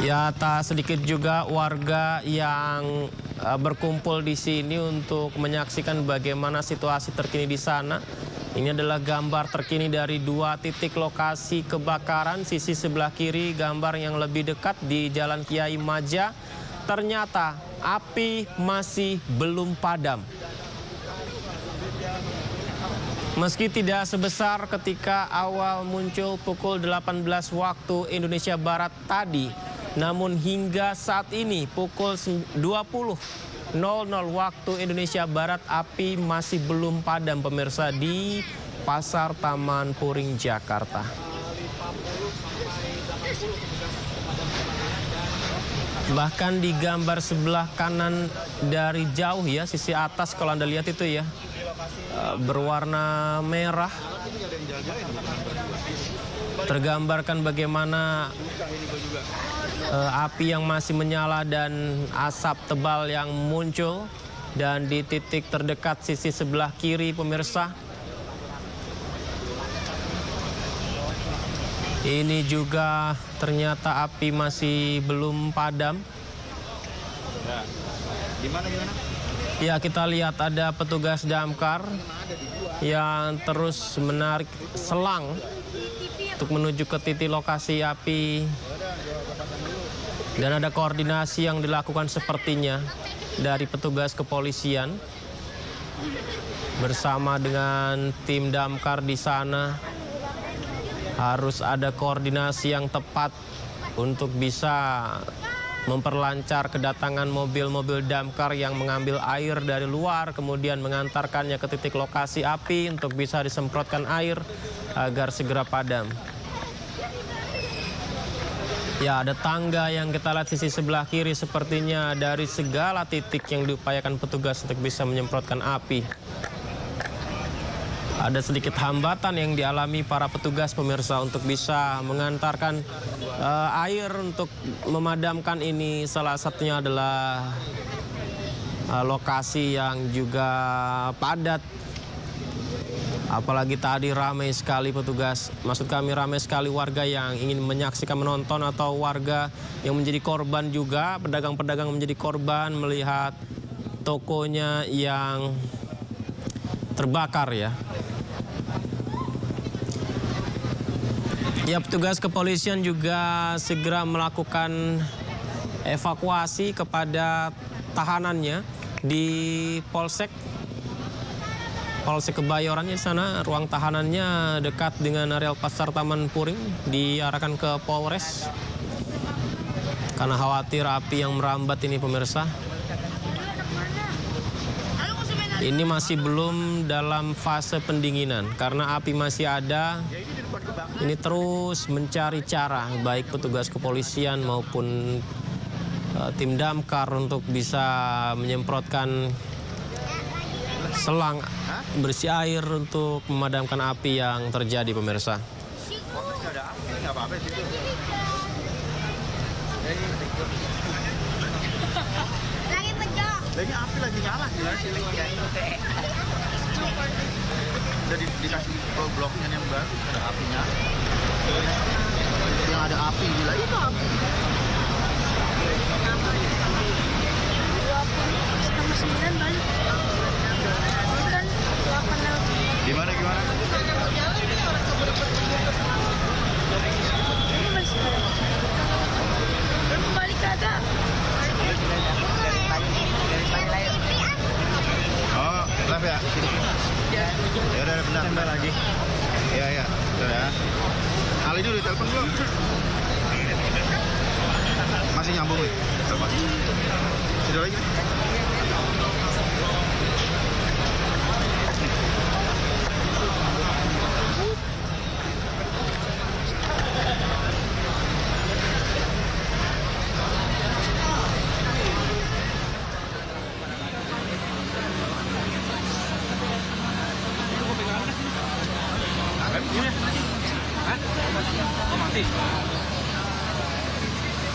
Ya, tak sedikit juga warga yang berkumpul di sini untuk menyaksikan bagaimana situasi terkini di sana. Ini adalah gambar terkini dari dua titik lokasi kebakaran. Sisi sebelah kiri gambar yang lebih dekat di Jalan Kiai Maja. Ternyata api masih belum padam. Meski tidak sebesar ketika awal muncul pukul 18 waktu Indonesia Barat tadi, namun hingga saat ini pukul 20.00 waktu Indonesia Barat api masih belum padam pemirsa di Pasar Taman Puring Jakarta. Bahkan di gambar sebelah kanan dari jauh ya, sisi atas kalau Anda lihat itu ya, berwarna merah. Tergambarkan bagaimana api yang masih menyala dan asap tebal yang muncul. Dan di titik terdekat sisi sebelah kiri pemirsa, ini juga ternyata api masih belum padam. Ya, kita lihat ada petugas damkar yang terus menarik selang untuk menuju ke titik lokasi api. Dan ada koordinasi yang dilakukan sepertinya dari petugas kepolisian bersama dengan tim damkar di sana. Harus ada koordinasi yang tepat untuk bisa memperlancar kedatangan mobil-mobil damkar yang mengambil air dari luar, kemudian mengantarkannya ke titik lokasi api untuk bisa disemprotkan air agar segera padam. Ya, ada tangga yang kita lihat sisi sebelah kiri, sepertinya dari segala titik yang diupayakan petugas untuk bisa menyemprotkan api ada sedikit hambatan yang dialami para petugas pemirsa untuk bisa mengantarkan air untuk memadamkan ini. Salah satunya adalah lokasi yang juga padat. Apalagi tadi ramai sekali petugas, maksud kami ramai sekali warga yang ingin menyaksikan, menonton, atau warga yang menjadi korban juga, pedagang-pedagang menjadi korban melihat tokonya yang terbakar ya. Ya, petugas kepolisian juga segera melakukan evakuasi kepada tahanannya di Polsek Kebayoran di sana. Ruang tahanannya dekat dengan areal Pasar Taman Puring, diarahkan ke Polres karena khawatir api yang merambat ini pemirsa. Ini masih belum dalam fase pendinginan karena api masih ada. Ini terus mencari cara baik petugas kepolisian maupun tim damkar untuk bisa menyemprotkan selang bersih air untuk memadamkan api yang terjadi pemirsa. Lagi api lagi nyala gimana sih? Jadi dikasih bloknya yang baru ada apinya. Yang ada api gila itu api. 8:30 balik. Kan 8. Gimana? Ini masih ada. Belum balik kagak. Oh, live ya? Ya udah bentar lagi. Iya. Udah. Ali dulu telepon belum? Masih nyambung nih. Telepon. Sudah lagi.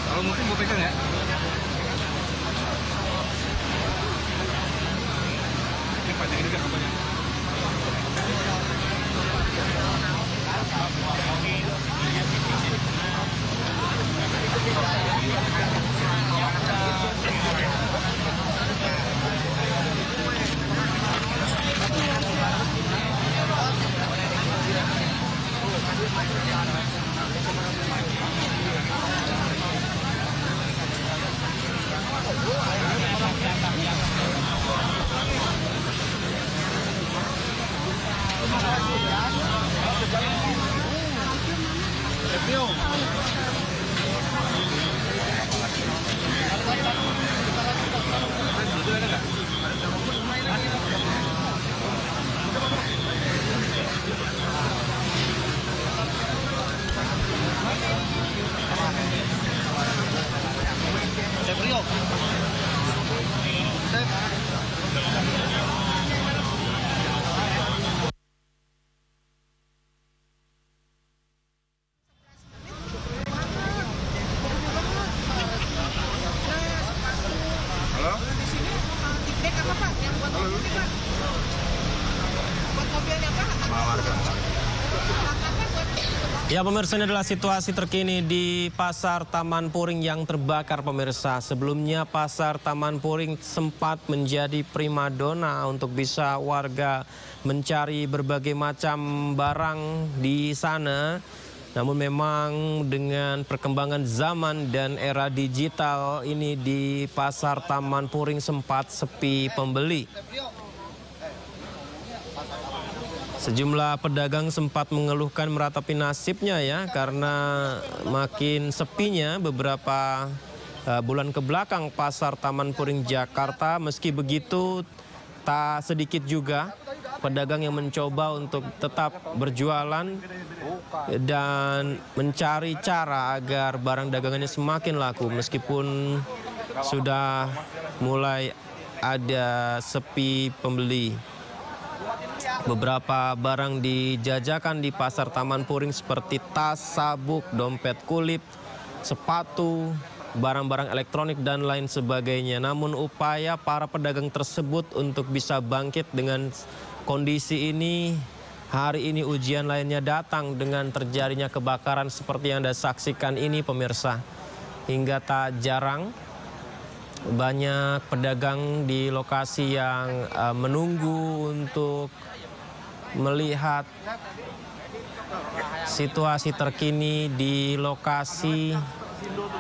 Kalau mungkin mau pegang ya. Ini panjang juga kampanye. Ya pemirsa, ini adalah situasi terkini di Pasar Taman Puring yang terbakar pemirsa. Sebelumnya Pasar Taman Puring sempat menjadi primadona untuk bisa warga mencari berbagai macam barang di sana. Namun memang dengan perkembangan zaman dan era digital ini di Pasar Taman Puring sempat sepi pembeli. Sejumlah pedagang sempat mengeluhkan meratapi nasibnya ya karena makin sepinya beberapa bulan ke belakang Pasar Taman Puring Jakarta. Meski begitu tak sedikit juga pedagang yang mencoba untuk tetap berjualan dan mencari cara agar barang dagangannya semakin laku meskipun sudah mulai ada sepi pembeli. beberapa barang dijajakan di pasar Taman Puring seperti tas, sabuk, dompet kulit, sepatu, barang-barang elektronik dan lain sebagainya. Namun upaya para pedagang tersebut untuk bisa bangkit dengan kondisi ini, hari ini ujian lainnya datang dengan terjadinya kebakaran seperti yang Anda saksikan ini pemirsa. Hingga tak jarang banyak pedagang di lokasi yang menunggu untuk melihat situasi terkini di lokasi.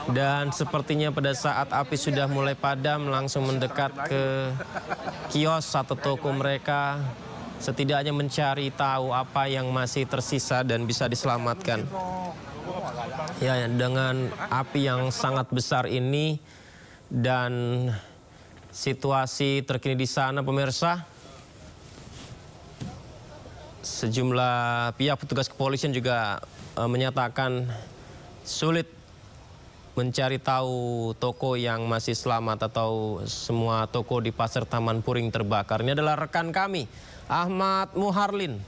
Dan sepertinya pada saat api sudah mulai padam langsung mendekat ke kios atau toko mereka. Setidaknya mencari tahu apa yang masih tersisa dan bisa diselamatkan. Ya, dengan api yang sangat besar ini dan situasi terkini di sana pemirsa, sejumlah pihak petugas kepolisian juga menyatakan sulit mencari tahu toko yang masih selamat atau semua toko di Pasar Taman Puring terbakar. Ini adalah rekan kami, Ahmad Muharlin,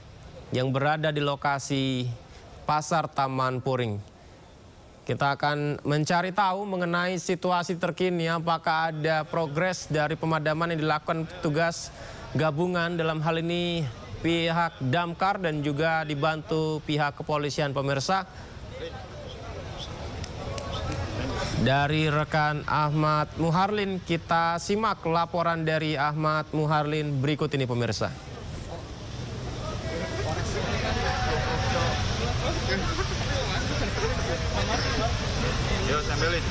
yang berada di lokasi Pasar Taman Puring. Kita akan mencari tahu mengenai situasi terkini, apakah ada progres dari pemadaman yang dilakukan petugas gabungan, dalam hal ini pihak damkar dan juga dibantu pihak kepolisian pemirsa. Dari rekan Ahmad Muharlin, kita simak laporan dari Ahmad Muharlin berikut ini pemirsa. Yuk, sambilin.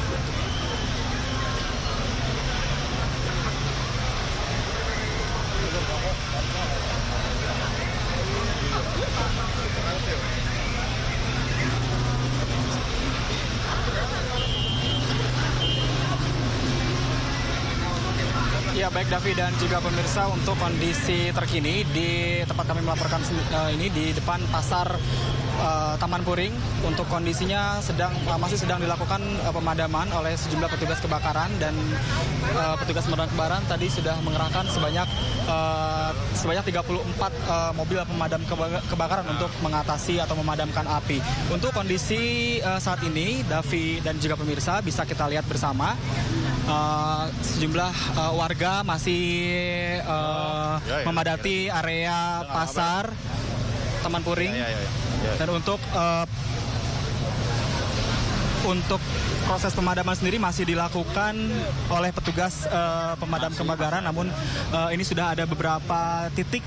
Ya, baik Davi dan juga pemirsa, untuk kondisi terkini di tempat kami melaporkan ini di depan pasar Taman Puring, untuk kondisinya masih sedang dilakukan pemadaman oleh sejumlah petugas kebakaran, dan petugas pemadam kebakaran tadi sudah mengerahkan sebanyak 34 mobil pemadam kebakaran untuk mengatasi atau memadamkan api. Untuk kondisi saat ini, Davi dan juga pemirsa, bisa kita lihat bersama sejumlah warga masih memadati area pasar Taman Puring. Dan untuk proses pemadaman sendiri masih dilakukan oleh petugas pemadam kebakaran, namun ini sudah ada beberapa titik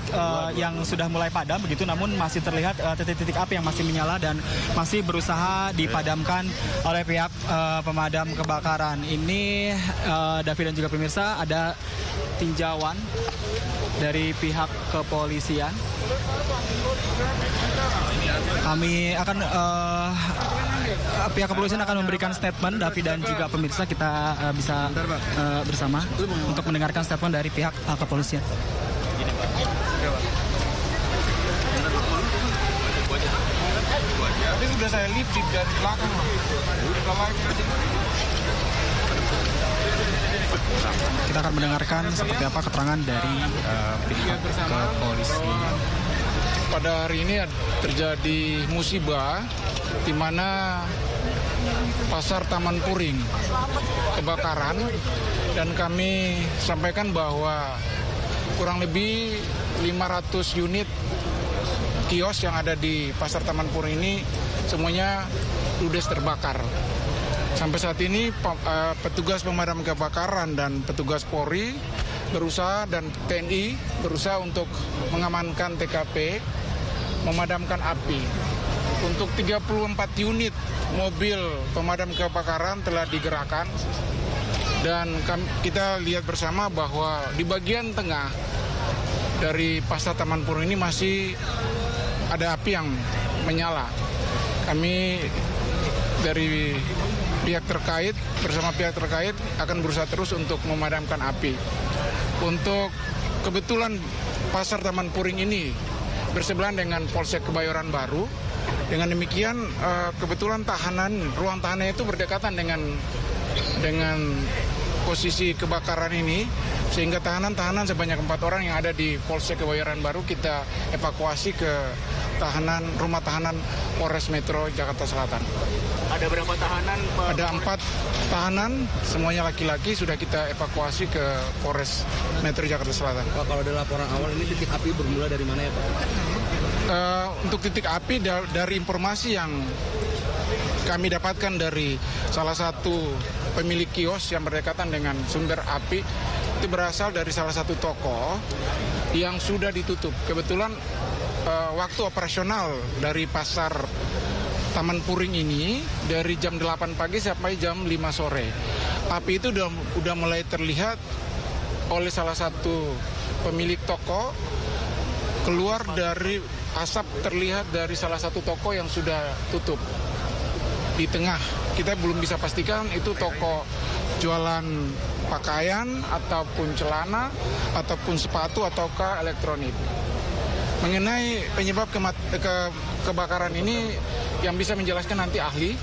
yang sudah mulai padam begitu, namun masih terlihat titik-titik api yang masih menyala dan masih berusaha dipadamkan oleh pihak pemadam kebakaran. Ini David dan juga pemirsa, ada tinjauan dari pihak kepolisian. Kami akan pihak kepolisian akan memberikan statement, David dan juga pemirsa, kita bisa bersama untuk mendengarkan statement dari pihak kepolisian. Tapi sudah saya lift dari belakang. Kita akan mendengarkan seperti apa keterangan dari pihak kepolisian. Pada hari ini terjadi musibah di mana pasar Taman Puring kebakaran, dan kami sampaikan bahwa kurang lebih 500 unit kios yang ada di pasar Taman Puring ini semuanya ludes terbakar. Sampai saat ini petugas pemadam kebakaran dan petugas Polri berusaha, dan TNI berusaha untuk mengamankan TKP, memadamkan api. Untuk 34 unit mobil pemadam kebakaran telah digerakkan, dan kita lihat bersama bahwa di bagian tengah dari pasar Taman Puring ini masih ada api yang menyala. Kami dari pihak terkait bersama pihak terkait akan berusaha terus untuk memadamkan api. Untuk kebetulan pasar Taman Puring ini bersebelahan dengan Polsek Kebayoran Baru. Dengan demikian kebetulan ruang tahanan itu berdekatan dengan posisi kebakaran ini, sehingga tahanan-tahanan sebanyak 4 orang yang ada di Polsek Kebayoran Baru kita evakuasi ke rumah tahanan Polres Metro Jakarta Selatan. Ada berapa tahanan, Pak? Ada 4 tahanan, semuanya laki-laki, sudah kita evakuasi ke Polres Metro Jakarta Selatan. Pak, kalau ada laporan awal ini titik api bermula dari mana ya, Pak? Untuk titik api dari informasi yang kami dapatkan dari salah satu pemilik kios yang berdekatan dengan sumber api, itu berasal dari salah satu toko yang sudah ditutup. Kebetulan waktu operasional dari pasar Taman Puring ini dari jam 8 pagi sampai jam 5 sore. Api itu udah mulai terlihat oleh salah satu pemilik toko, keluar dari asap terlihat dari salah satu toko yang sudah tutup. Di tengah, kita belum bisa pastikan itu toko jualan pakaian ataupun celana ataupun sepatu ataukah elektronik. Mengenai penyebab kebakaran ini yang bisa menjelaskan nanti ahli,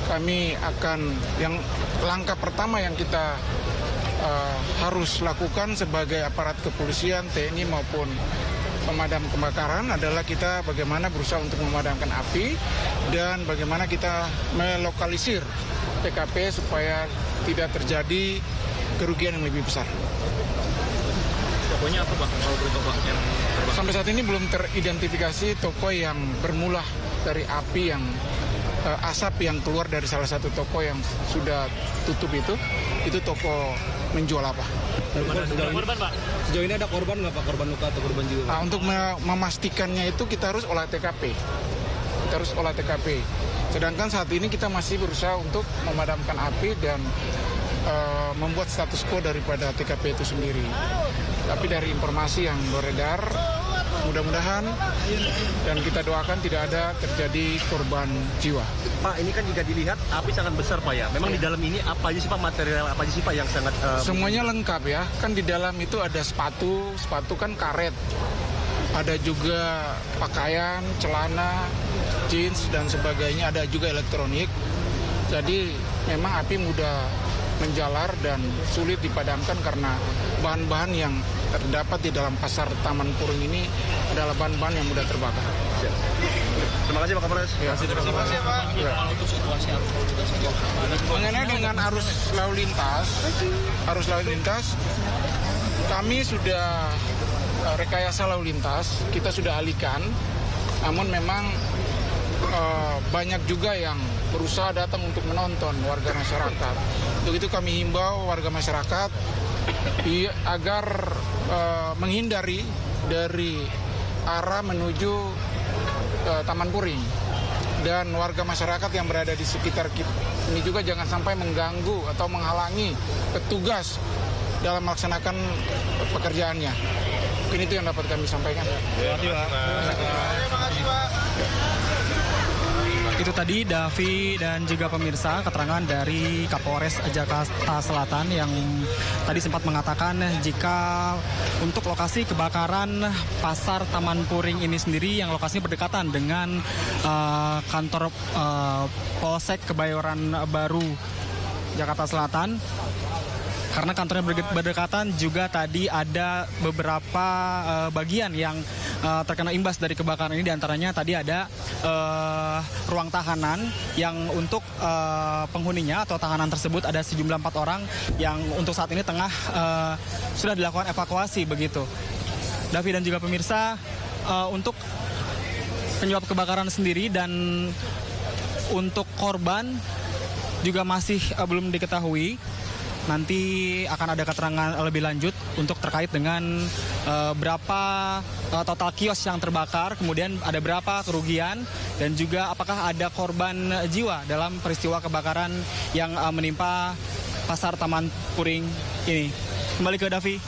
kami akan yang langkah pertama yang kita harus lakukan sebagai aparat kepolisian, TNI maupun pemadam kebakaran adalah kita bagaimana berusaha untuk memadamkan api dan bagaimana kita melokalisir TKP supaya tidak terjadi kerugian yang lebih besar. Tokonya apa, Bang? Kalau boleh toko yang terbakar? Sampai saat ini belum teridentifikasi toko yang bermula dari api yang asap yang keluar dari salah satu toko yang sudah tutup itu toko menjual apa. Korban, Pak? Sejauh ini ada korban nggak, Pak? Korban luka atau korban jiwa? Nah, untuk memastikannya itu kita harus olah TKP. Sedangkan saat ini kita masih berusaha untuk memadamkan api dan membuat status quo daripada TKP itu sendiri. Tapi dari informasi yang beredar, mudah-mudahan dan kita doakan tidak ada terjadi korban jiwa. Pak, ini kan jika dilihat api sangat besar, Pak ya. Memang di dalam ini apa aja sih, Pak, material apa aja sih, Pak, yang sangat semuanya lengkap ya. Kan di dalam itu ada sepatu kan karet. Ada juga pakaian, celana, jeans dan sebagainya, ada juga elektronik. Jadi memang api mudah menjalar dan sulit dipadamkan karena bahan-bahan yang terdapat di dalam pasar Taman Puring ini adalah bahan-bahan yang mudah terbakar. Terima kasih, Pak Kapolres. Terima kasih, Pak. Ya. Mengenai dengan arus lalu lintas, kami sudah rekayasa lalu lintas, kita sudah alihkan, namun memang banyak juga yang berusaha datang untuk menonton warga masyarakat. Untuk itu kami himbau warga masyarakat agar menghindari dari arah menuju Taman Puring. Dan warga masyarakat yang berada di sekitar ini juga jangan sampai mengganggu atau menghalangi petugas dalam melaksanakan pekerjaannya. Mungkin itu yang dapat kami sampaikan. Terima kasih, Pak. Itu tadi Davi dan juga pemirsa keterangan dari Kapolres Jakarta Selatan yang tadi sempat mengatakan jika untuk lokasi kebakaran pasar Taman Puring ini sendiri yang lokasinya berdekatan dengan kantor Polsek Kebayoran Baru Jakarta Selatan. Karena kantornya berdekatan juga tadi ada beberapa bagian yang terkena imbas dari kebakaran ini. Diantaranya tadi ada ruang tahanan yang untuk penghuninya atau tahanan tersebut ada sejumlah 4 orang yang untuk saat ini tengah sudah dilakukan evakuasi begitu. Davi dan juga pemirsa, untuk penyebab kebakaran sendiri dan untuk korban juga masih belum diketahui. Nanti akan ada keterangan lebih lanjut untuk terkait dengan berapa total kios yang terbakar, kemudian ada berapa kerugian, dan juga apakah ada korban jiwa dalam peristiwa kebakaran yang menimpa pasar Taman Puring ini. Kembali ke Davi.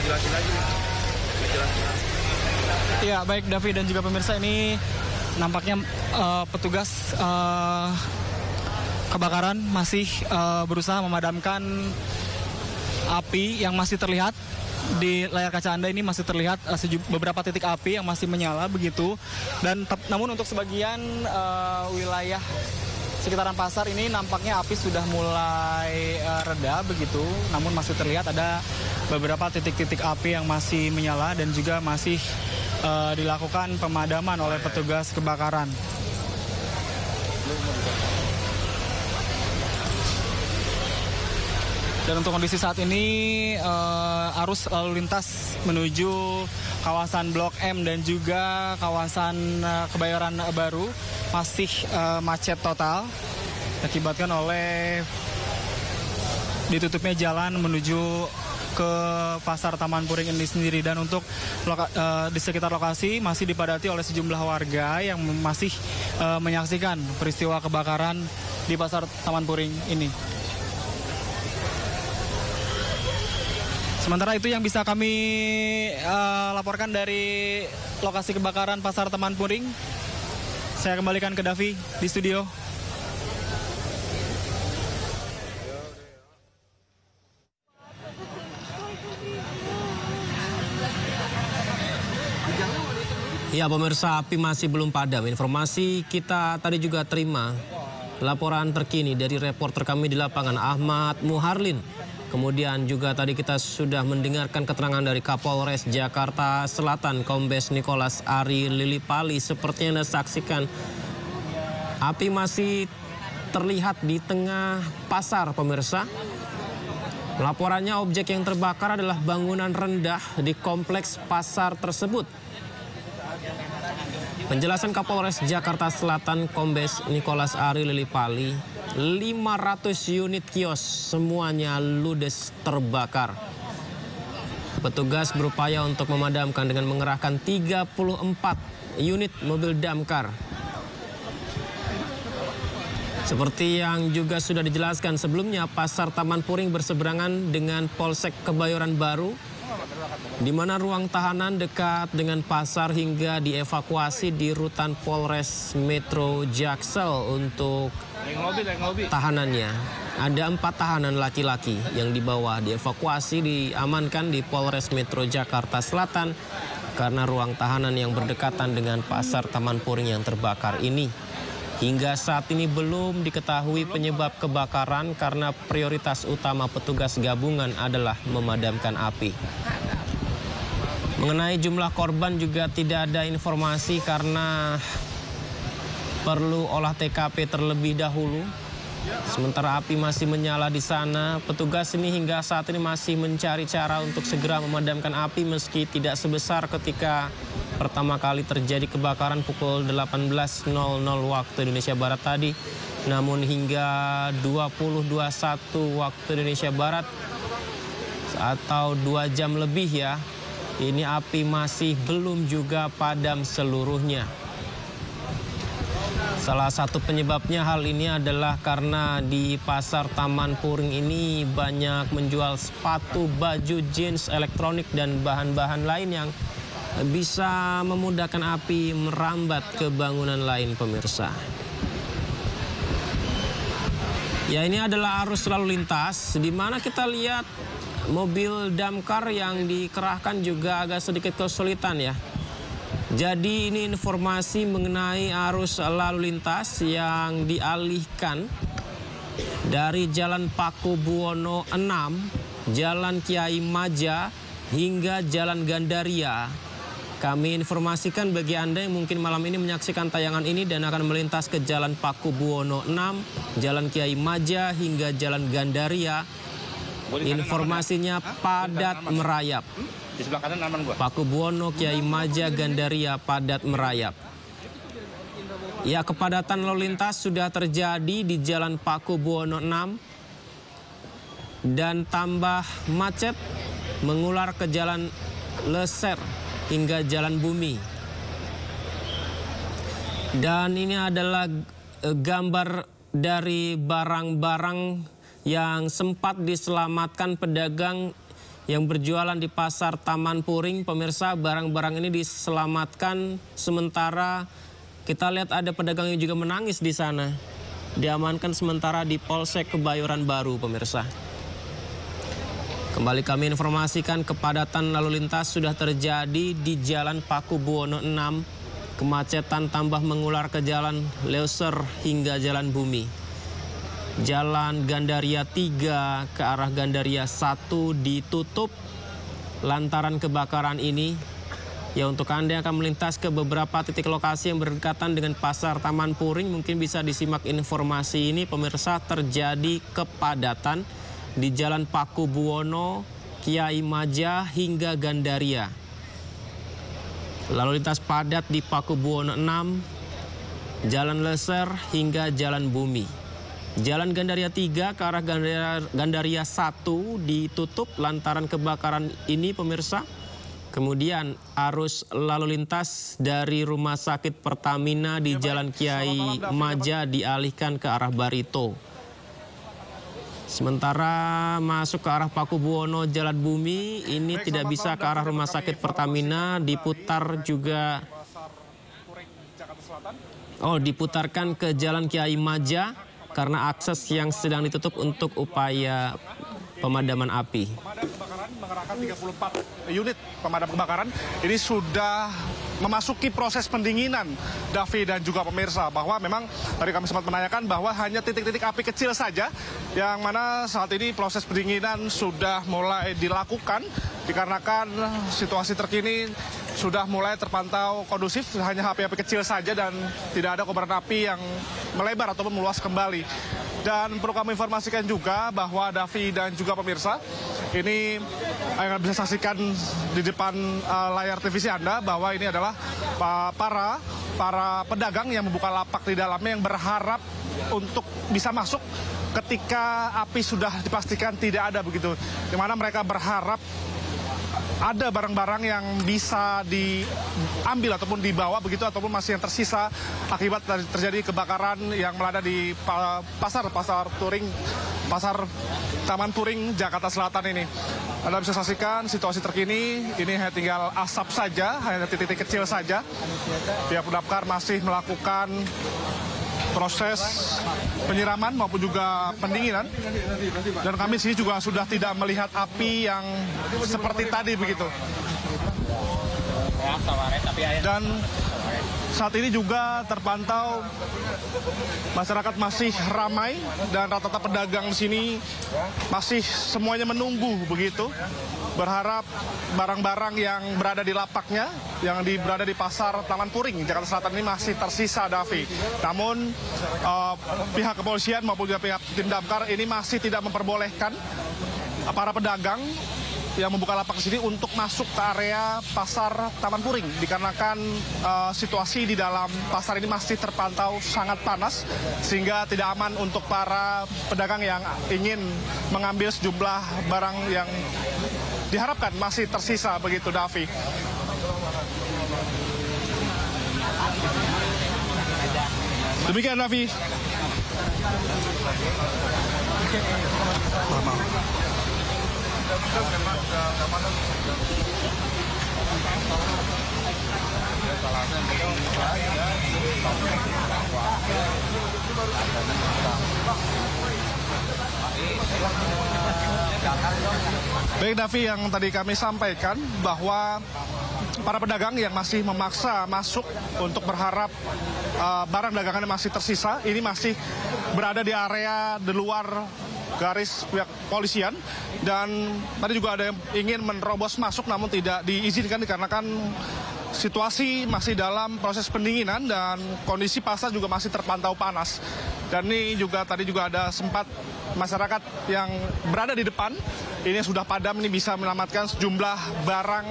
ngejelasin lagi nih. Ya, baik Davi dan juga pemirsa, ini nampaknya petugas kebakaran masih berusaha memadamkan api yang masih terlihat. Di layar kaca Anda ini masih terlihat beberapa titik api yang masih menyala begitu. Dan namun untuk sebagian wilayah sekitaran pasar ini nampaknya api sudah mulai reda begitu. Namun masih terlihat ada beberapa titik-titik api yang masih menyala dan juga masih dilakukan pemadaman oleh petugas kebakaran. Dan untuk kondisi saat ini arus lalu lintas menuju kawasan Blok M dan juga kawasan Kebayoran Baru masih macet total akibatkan oleh ditutupnya jalan menuju ke Pasar Taman Puring ini sendiri. Dan untuk di sekitar lokasi masih dipadati oleh sejumlah warga yang masih menyaksikan peristiwa kebakaran di Pasar Taman Puring ini. Sementara itu yang bisa kami laporkan dari lokasi kebakaran Pasar Taman Puring. Saya kembalikan ke Davi di studio. Ya pemirsa, api masih belum padam. Informasi kita tadi juga terima laporan terkini dari reporter kami di lapangan Ahmad Muharlin. Kemudian juga tadi kita sudah mendengarkan keterangan dari Kapolres Jakarta Selatan, Kombes Nicholas Ari Lilipali. Seperti yang Anda saksikan, api masih terlihat di tengah pasar, pemirsa. Laporannya objek yang terbakar adalah bangunan rendah di kompleks pasar tersebut. Penjelasan Kapolres Jakarta Selatan, Kombes Nicholas Ari Lilipali, 500 unit kios semuanya ludes terbakar. Petugas berupaya untuk memadamkan dengan mengerahkan 34 unit mobil damkar. Seperti yang juga sudah dijelaskan sebelumnya, Pasar Taman Puring berseberangan dengan Polsek Kebayoran Baru, di mana ruang tahanan dekat dengan pasar hingga dievakuasi di rutan Polres Metro Jaksel untuk tahanannya. Ada 4 tahanan laki-laki yang dibawa dievakuasi, diamankan di Polres Metro Jakarta Selatan karena ruang tahanan yang berdekatan dengan Pasar Taman Puring yang terbakar ini. Hingga saat ini belum diketahui penyebab kebakaran karena prioritas utama petugas gabungan adalah memadamkan api. Mengenai jumlah korban juga tidak ada informasi karena perlu olah TKP terlebih dahulu. Sementara api masih menyala di sana, petugas ini hingga saat ini masih mencari cara untuk segera memadamkan api meski tidak sebesar ketika pertama kali terjadi kebakaran pukul 18.00 waktu Indonesia Barat tadi. Namun hingga 20.21 waktu Indonesia Barat atau 2 jam lebih ya, ini api masih belum juga padam seluruhnya. Salah satu penyebabnya hal ini adalah karena di Pasar Taman Puring ini banyak menjual sepatu, baju, jeans, elektronik, dan bahan-bahan lain yang bisa memudahkan api merambat ke bangunan lain, pemirsa. Ya, ini adalah arus lalu lintas di mana kita lihat mobil damkar yang dikerahkan juga agak sedikit kesulitan ya. Jadi ini informasi mengenai arus lalu lintas yang dialihkan dari Jalan Paku Buwono 6, Jalan Kiai Maja hingga Jalan Gandaria. Kami informasikan bagi Anda yang mungkin malam ini menyaksikan tayangan ini dan akan melintas ke Jalan Paku Buwono 6, Jalan Kiai Maja hingga Jalan Gandaria. Informasinya padat merayap. Di sebelah kanan aman gua. Paku Buwono, Kiai Maja, Gandaria padat merayap. Ya, kepadatan lalu lintas sudah terjadi di Jalan Paku Buwono 6 dan tambah macet mengular ke Jalan Leser hingga Jalan Bumi. Dan ini adalah gambar dari barang-barang yang sempat diselamatkan pedagang yang berjualan di pasar Taman Puring. Pemirsa, barang-barang ini diselamatkan, sementara kita lihat ada pedagang yang juga menangis di sana. Diamankan sementara di Polsek Kebayoran Baru, pemirsa. Kembali kami informasikan, kepadatan lalu lintas sudah terjadi di Jalan Pakubuwono 6. Kemacetan tambah mengular ke Jalan Leuser hingga Jalan Bumi. Jalan Gandaria 3 ke arah Gandaria 1 ditutup lantaran kebakaran ini. Ya, untuk Anda yang akan melintas ke beberapa titik lokasi yang berdekatan dengan Pasar Taman Puring, mungkin bisa disimak informasi ini. Pemirsa, terjadi kepadatan di Jalan Pakubuwono, Kiai Maja hingga Gandaria. Lalu lintas padat di Pakubuwono 6, Jalan Leser hingga Jalan Bumi. Jalan Gandaria 3 ke arah Gandaria 1 ditutup lantaran kebakaran ini, pemirsa. Kemudian arus lalu lintas dari Rumah Sakit Pertamina di Jalan Kiai Maja dialihkan ke arah Barito. Sementara masuk ke arah Pakubuwono Jalan Bumi ini tidak bisa ke arah Rumah Sakit Pertamina, diputar juga. Diputarkan ke Jalan Kiai Maja karena akses yang sedang ditutup untuk upaya pemadaman api. Pemadam kebakaran mengerahkan 34 unit pemadam kebakaran ini sudah memasuki proses pendinginan, Davi dan juga pemirsa, bahwa memang tadi kami sempat menanyakan bahwa hanya titik-titik api kecil saja yang mana saat ini proses pendinginan sudah mulai dilakukan dikarenakan situasi terkini sudah mulai terpantau kondusif, hanya api-api kecil saja dan tidak ada kobaran api yang melebar ataupun meluas kembali. Dan perlu kami informasikan juga bahwa Davi dan juga pemirsa, ini yang bisa saksikan di depan layar televisi Anda bahwa ini adalah para pedagang yang membuka lapak di dalamnya yang berharap untuk bisa masuk ketika api sudah dipastikan tidak ada begitu. Di mana mereka berharap ada barang-barang yang bisa diambil ataupun dibawa begitu, ataupun masih yang tersisa akibat terjadi kebakaran yang melanda di pasar Taman Puring, Jakarta Selatan ini. Anda bisa saksikan situasi terkini, ini hanya tinggal asap saja, hanya titik-titik kecil saja. Pihak damkar masih melakukan proses penyiraman maupun juga pendinginan, dan kami sini juga sudah tidak melihat api yang seperti tadi begitu. Dan saat ini juga terpantau masyarakat masih ramai dan rata-rata pedagang di sini masih semuanya menunggu begitu, berharap barang-barang yang berada di lapaknya, yang berada di pasar Taman Puring, Jakarta Selatan ini masih tersisa, Davi. Namun pihak kepolisian maupun juga pihak tim damkar ini masih tidak memperbolehkan para pedagang yang membuka lapak di sini untuk masuk ke area pasar Taman Puring dikarenakan situasi di dalam pasar ini masih terpantau sangat panas sehingga tidak aman untuk para pedagang yang ingin mengambil sejumlah barang yang diharapkan masih tersisa begitu, Davi. Demikian, Davi. Baik, Davi, yang tadi kami sampaikan bahwa para pedagang yang masih memaksa masuk untuk berharap barang dagangannya masih tersisa, ini masih berada di area di luar garis pihak polisian, dan tadi juga ada yang ingin menerobos masuk namun tidak diizinkan dikarenakan situasi masih dalam proses pendinginan dan kondisi pasar juga masih terpantau panas. Dan ini juga tadi juga ada sempat masyarakat yang berada di depan ini sudah padam, ini bisa menyelamatkan sejumlah barang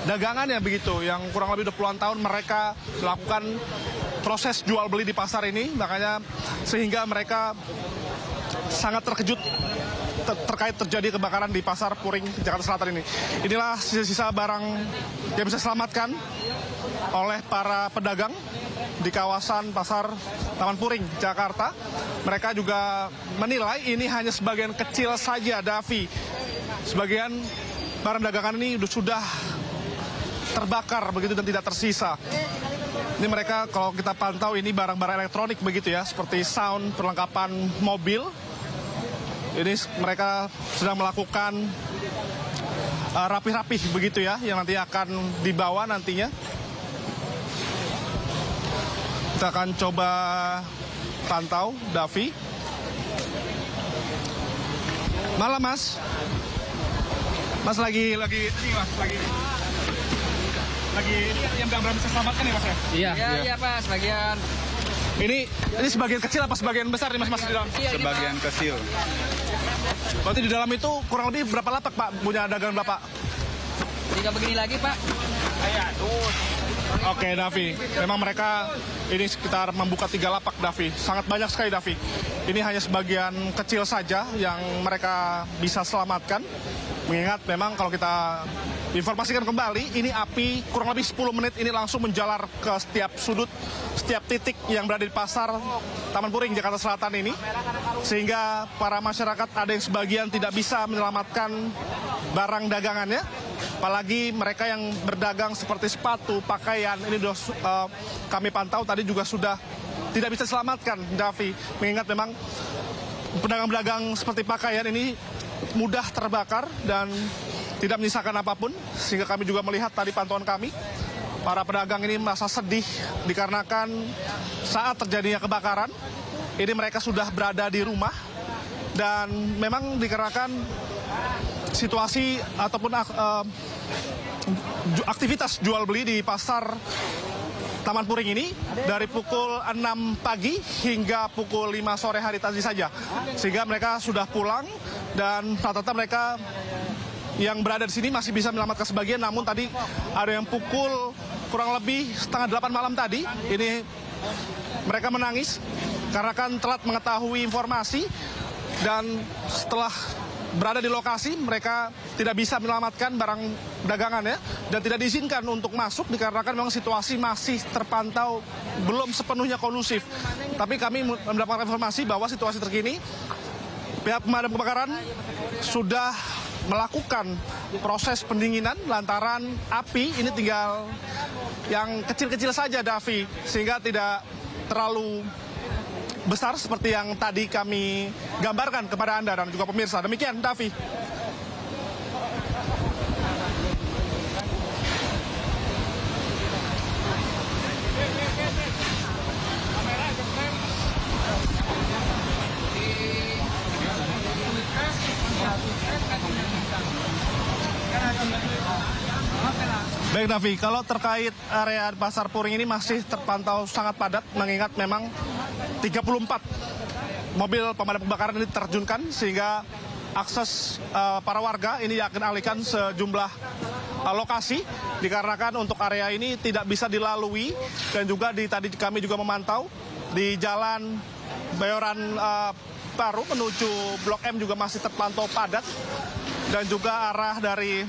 dagangannya begitu yang kurang lebih 20-an tahun mereka melakukan proses jual beli di pasar ini, makanya sehingga mereka sangat terkejut terkait terjadi kebakaran di pasar Puring, Jakarta Selatan ini. Inilah sisa-sisa barang yang bisa diselamatkan oleh para pedagang di kawasan pasar Taman Puring, Jakarta. Mereka juga menilai ini hanya sebagian kecil saja, Davi, sebagian barang dagangan ini sudah terbakar begitu dan tidak tersisa. Ini mereka kalau kita pantau ini barang-barang elektronik begitu ya, seperti sound, perlengkapan mobil. Ini mereka sedang melakukan rapih-rapih begitu ya, yang nanti akan dibawa nantinya. Kita akan coba pantau, Davi. Malam Mas. Mas lagi ini yang belum bisa selamatkan ya Mas ya? Iya Pak, sebagian. Ini sebagian kecil apa sebagian besar nih Mas di dalam? Sebagian kecil. Berarti di dalam itu kurang lebih berapa lapak Pak punya dagangan Bapak? 3 begini lagi Pak. Oke Davi, memang mereka ini sekitar membuka 3 lapak Davi. Sangat banyak sekali Davi. Ini hanya sebagian kecil saja yang mereka bisa selamatkan. Mengingat memang kalau kita informasikan kembali, ini api kurang lebih 10 menit ini langsung menjalar ke setiap sudut, setiap titik yang berada di pasar Taman Puring, Jakarta Selatan ini. Sehingga para masyarakat ada yang sebagian tidak bisa menyelamatkan barang dagangannya. Apalagi mereka yang berdagang seperti sepatu, pakaian, ini kami pantau tadi juga sudah tidak bisa diselamatkan, Davi. Mengingat memang pedagang-pedagang seperti pakaian ini mudah terbakar dan tidak menyisakan apapun. Sehingga kami juga melihat tadi pantauan kami, para pedagang ini merasa sedih dikarenakan saat terjadinya kebakaran, ini mereka sudah berada di rumah. Dan memang dikarenakan situasi ataupun aktivitas jual beli di pasar Taman Puring ini dari pukul 6 pagi hingga pukul 5 sore hari tadi saja. Sehingga mereka sudah pulang dan rata-rata mereka yang berada di sini masih bisa menyelamatkan sebagian. Namun tadi ada yang pukul kurang lebih setengah 8 malam tadi, ini mereka menangis karena kan telat mengetahui informasi. Dan setelah berada di lokasi, mereka tidak bisa menyelamatkan barang dagangannya dan tidak diizinkan untuk masuk dikarenakan memang situasi masih terpantau belum sepenuhnya kondusif. Tapi kami mendapatkan informasi bahwa situasi terkini pihak pemadam kebakaran sudah melakukan proses pendinginan lantaran api ini tinggal yang kecil-kecil saja, Davi, sehingga tidak terlalu besar seperti yang tadi kami gambarkan kepada Anda dan juga pemirsa. Demikian, Davi. Baik Davi, kalau terkait area Pasar Puring ini masih terpantau sangat padat, mengingat memang 34 mobil pemadam kebakaran ini terjunkan sehingga akses para warga ini akan alihkan sejumlah lokasi dikarenakan untuk area ini tidak bisa dilalui. Dan juga tadi kami juga memantau di jalan Bayoran Baru menuju Blok M juga masih terpantau padat, dan juga arah dari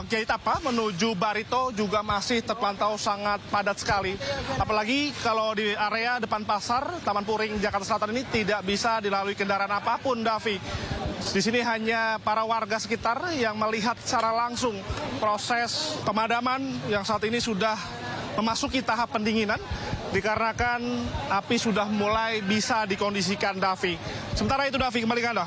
Kiai Tapa menuju Barito juga masih terpantau sangat padat sekali. Apalagi kalau di area depan pasar Taman Puring Jakarta Selatan ini tidak bisa dilalui kendaraan apapun, Davi. Di sini hanya para warga sekitar yang melihat secara langsung proses pemadaman yang saat ini sudah memasuki tahap pendinginan dikarenakan api sudah mulai bisa dikondisikan, Davi. Sementara itu, Davi, kembali ke Anda.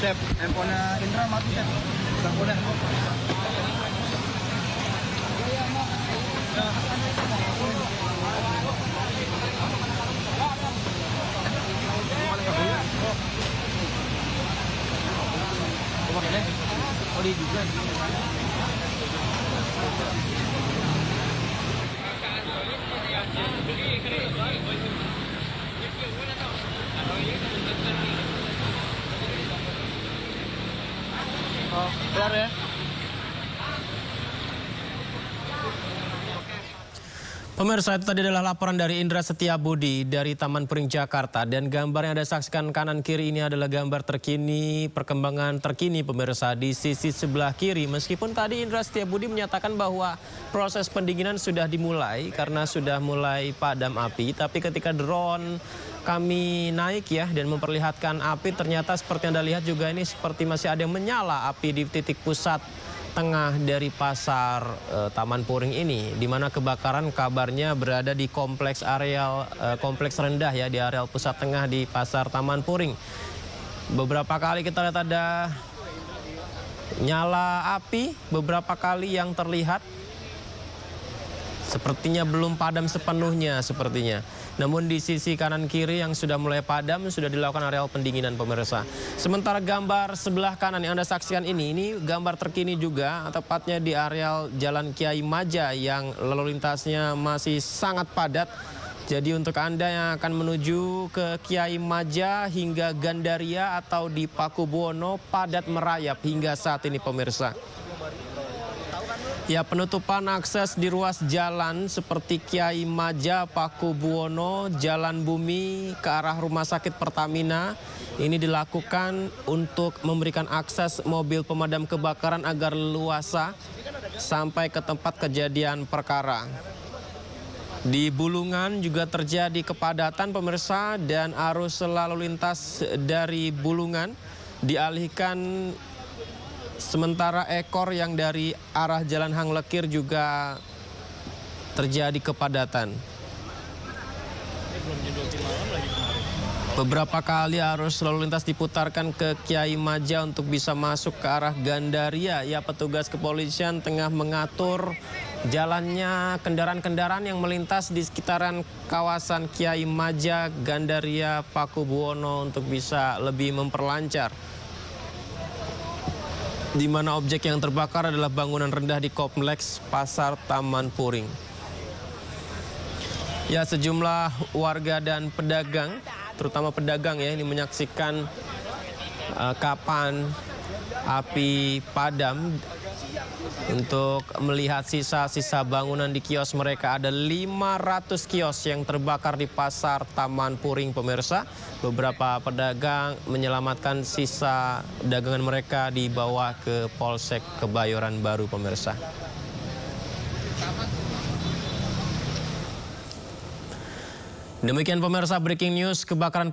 Sep, handphonenya Indra mati, Sep. Udah. Keluar ya. Pemirsa, itu tadi adalah laporan dari Indra Setiabudi dari Taman Puring Jakarta, dan gambar yang Anda saksikan kanan kiri ini adalah gambar terkini, perkembangan terkini pemirsa di sisi sebelah kiri. Meskipun tadi Indra Setiabudi menyatakan bahwa proses pendinginan sudah dimulai karena sudah mulai padam api, tapi ketika drone kami naik ya dan memperlihatkan api, ternyata seperti Anda lihat juga ini seperti masih ada yang menyala api di titik pusat tengah dari pasar Taman Puring ini, di mana kebakaran kabarnya berada di kompleks rendah ya, di areal pusat tengah di pasar Taman Puring. Beberapa kali kita lihat ada nyala api, beberapa kali yang terlihat sepertinya belum padam sepenuhnya sepertinya. Namun di sisi kanan kiri yang sudah mulai padam, sudah dilakukan areal pendinginan pemirsa. Sementara gambar sebelah kanan yang Anda saksikan ini gambar terkini juga, tepatnya di areal Jalan Kiai Maja yang lalu lintasnya masih sangat padat. Jadi untuk Anda yang akan menuju ke Kiai Maja hingga Gandaria atau di Pakubuwono, padat merayap hingga saat ini pemirsa. Ya, penutupan akses di ruas jalan seperti Kiai Maja, Pakubuwono, Jalan Bumi ke arah Rumah Sakit Pertamina ini dilakukan untuk memberikan akses mobil pemadam kebakaran agar leluasa sampai ke tempat kejadian perkara. Di Bulungan juga terjadi kepadatan pemirsa, dan arus lalu lintas dari Bulungan dialihkan. Sementara ekor yang dari arah Jalan Hang Lekir juga terjadi kepadatan. Beberapa kali arus lalu lintas diputarkan ke Kiai Maja untuk bisa masuk ke arah Gandaria. Ya, petugas kepolisian tengah mengatur jalannya kendaraan-kendaraan yang melintas di sekitaran kawasan Kiai Maja, Gandaria, Pakubuwono untuk bisa lebih memperlancar. Di mana objek yang terbakar adalah bangunan rendah di kompleks Pasar Taman Puring. Ya, sejumlah warga dan pedagang, terutama pedagang ya, ini menyaksikan kapan api padam. Untuk melihat sisa-sisa bangunan di kios mereka, ada 500 kios yang terbakar di Pasar Taman Puring pemirsa. Beberapa pedagang menyelamatkan sisa dagangan mereka dibawa ke Polsek Kebayoran Baru pemirsa. Demikian pemirsa, breaking news kebakaran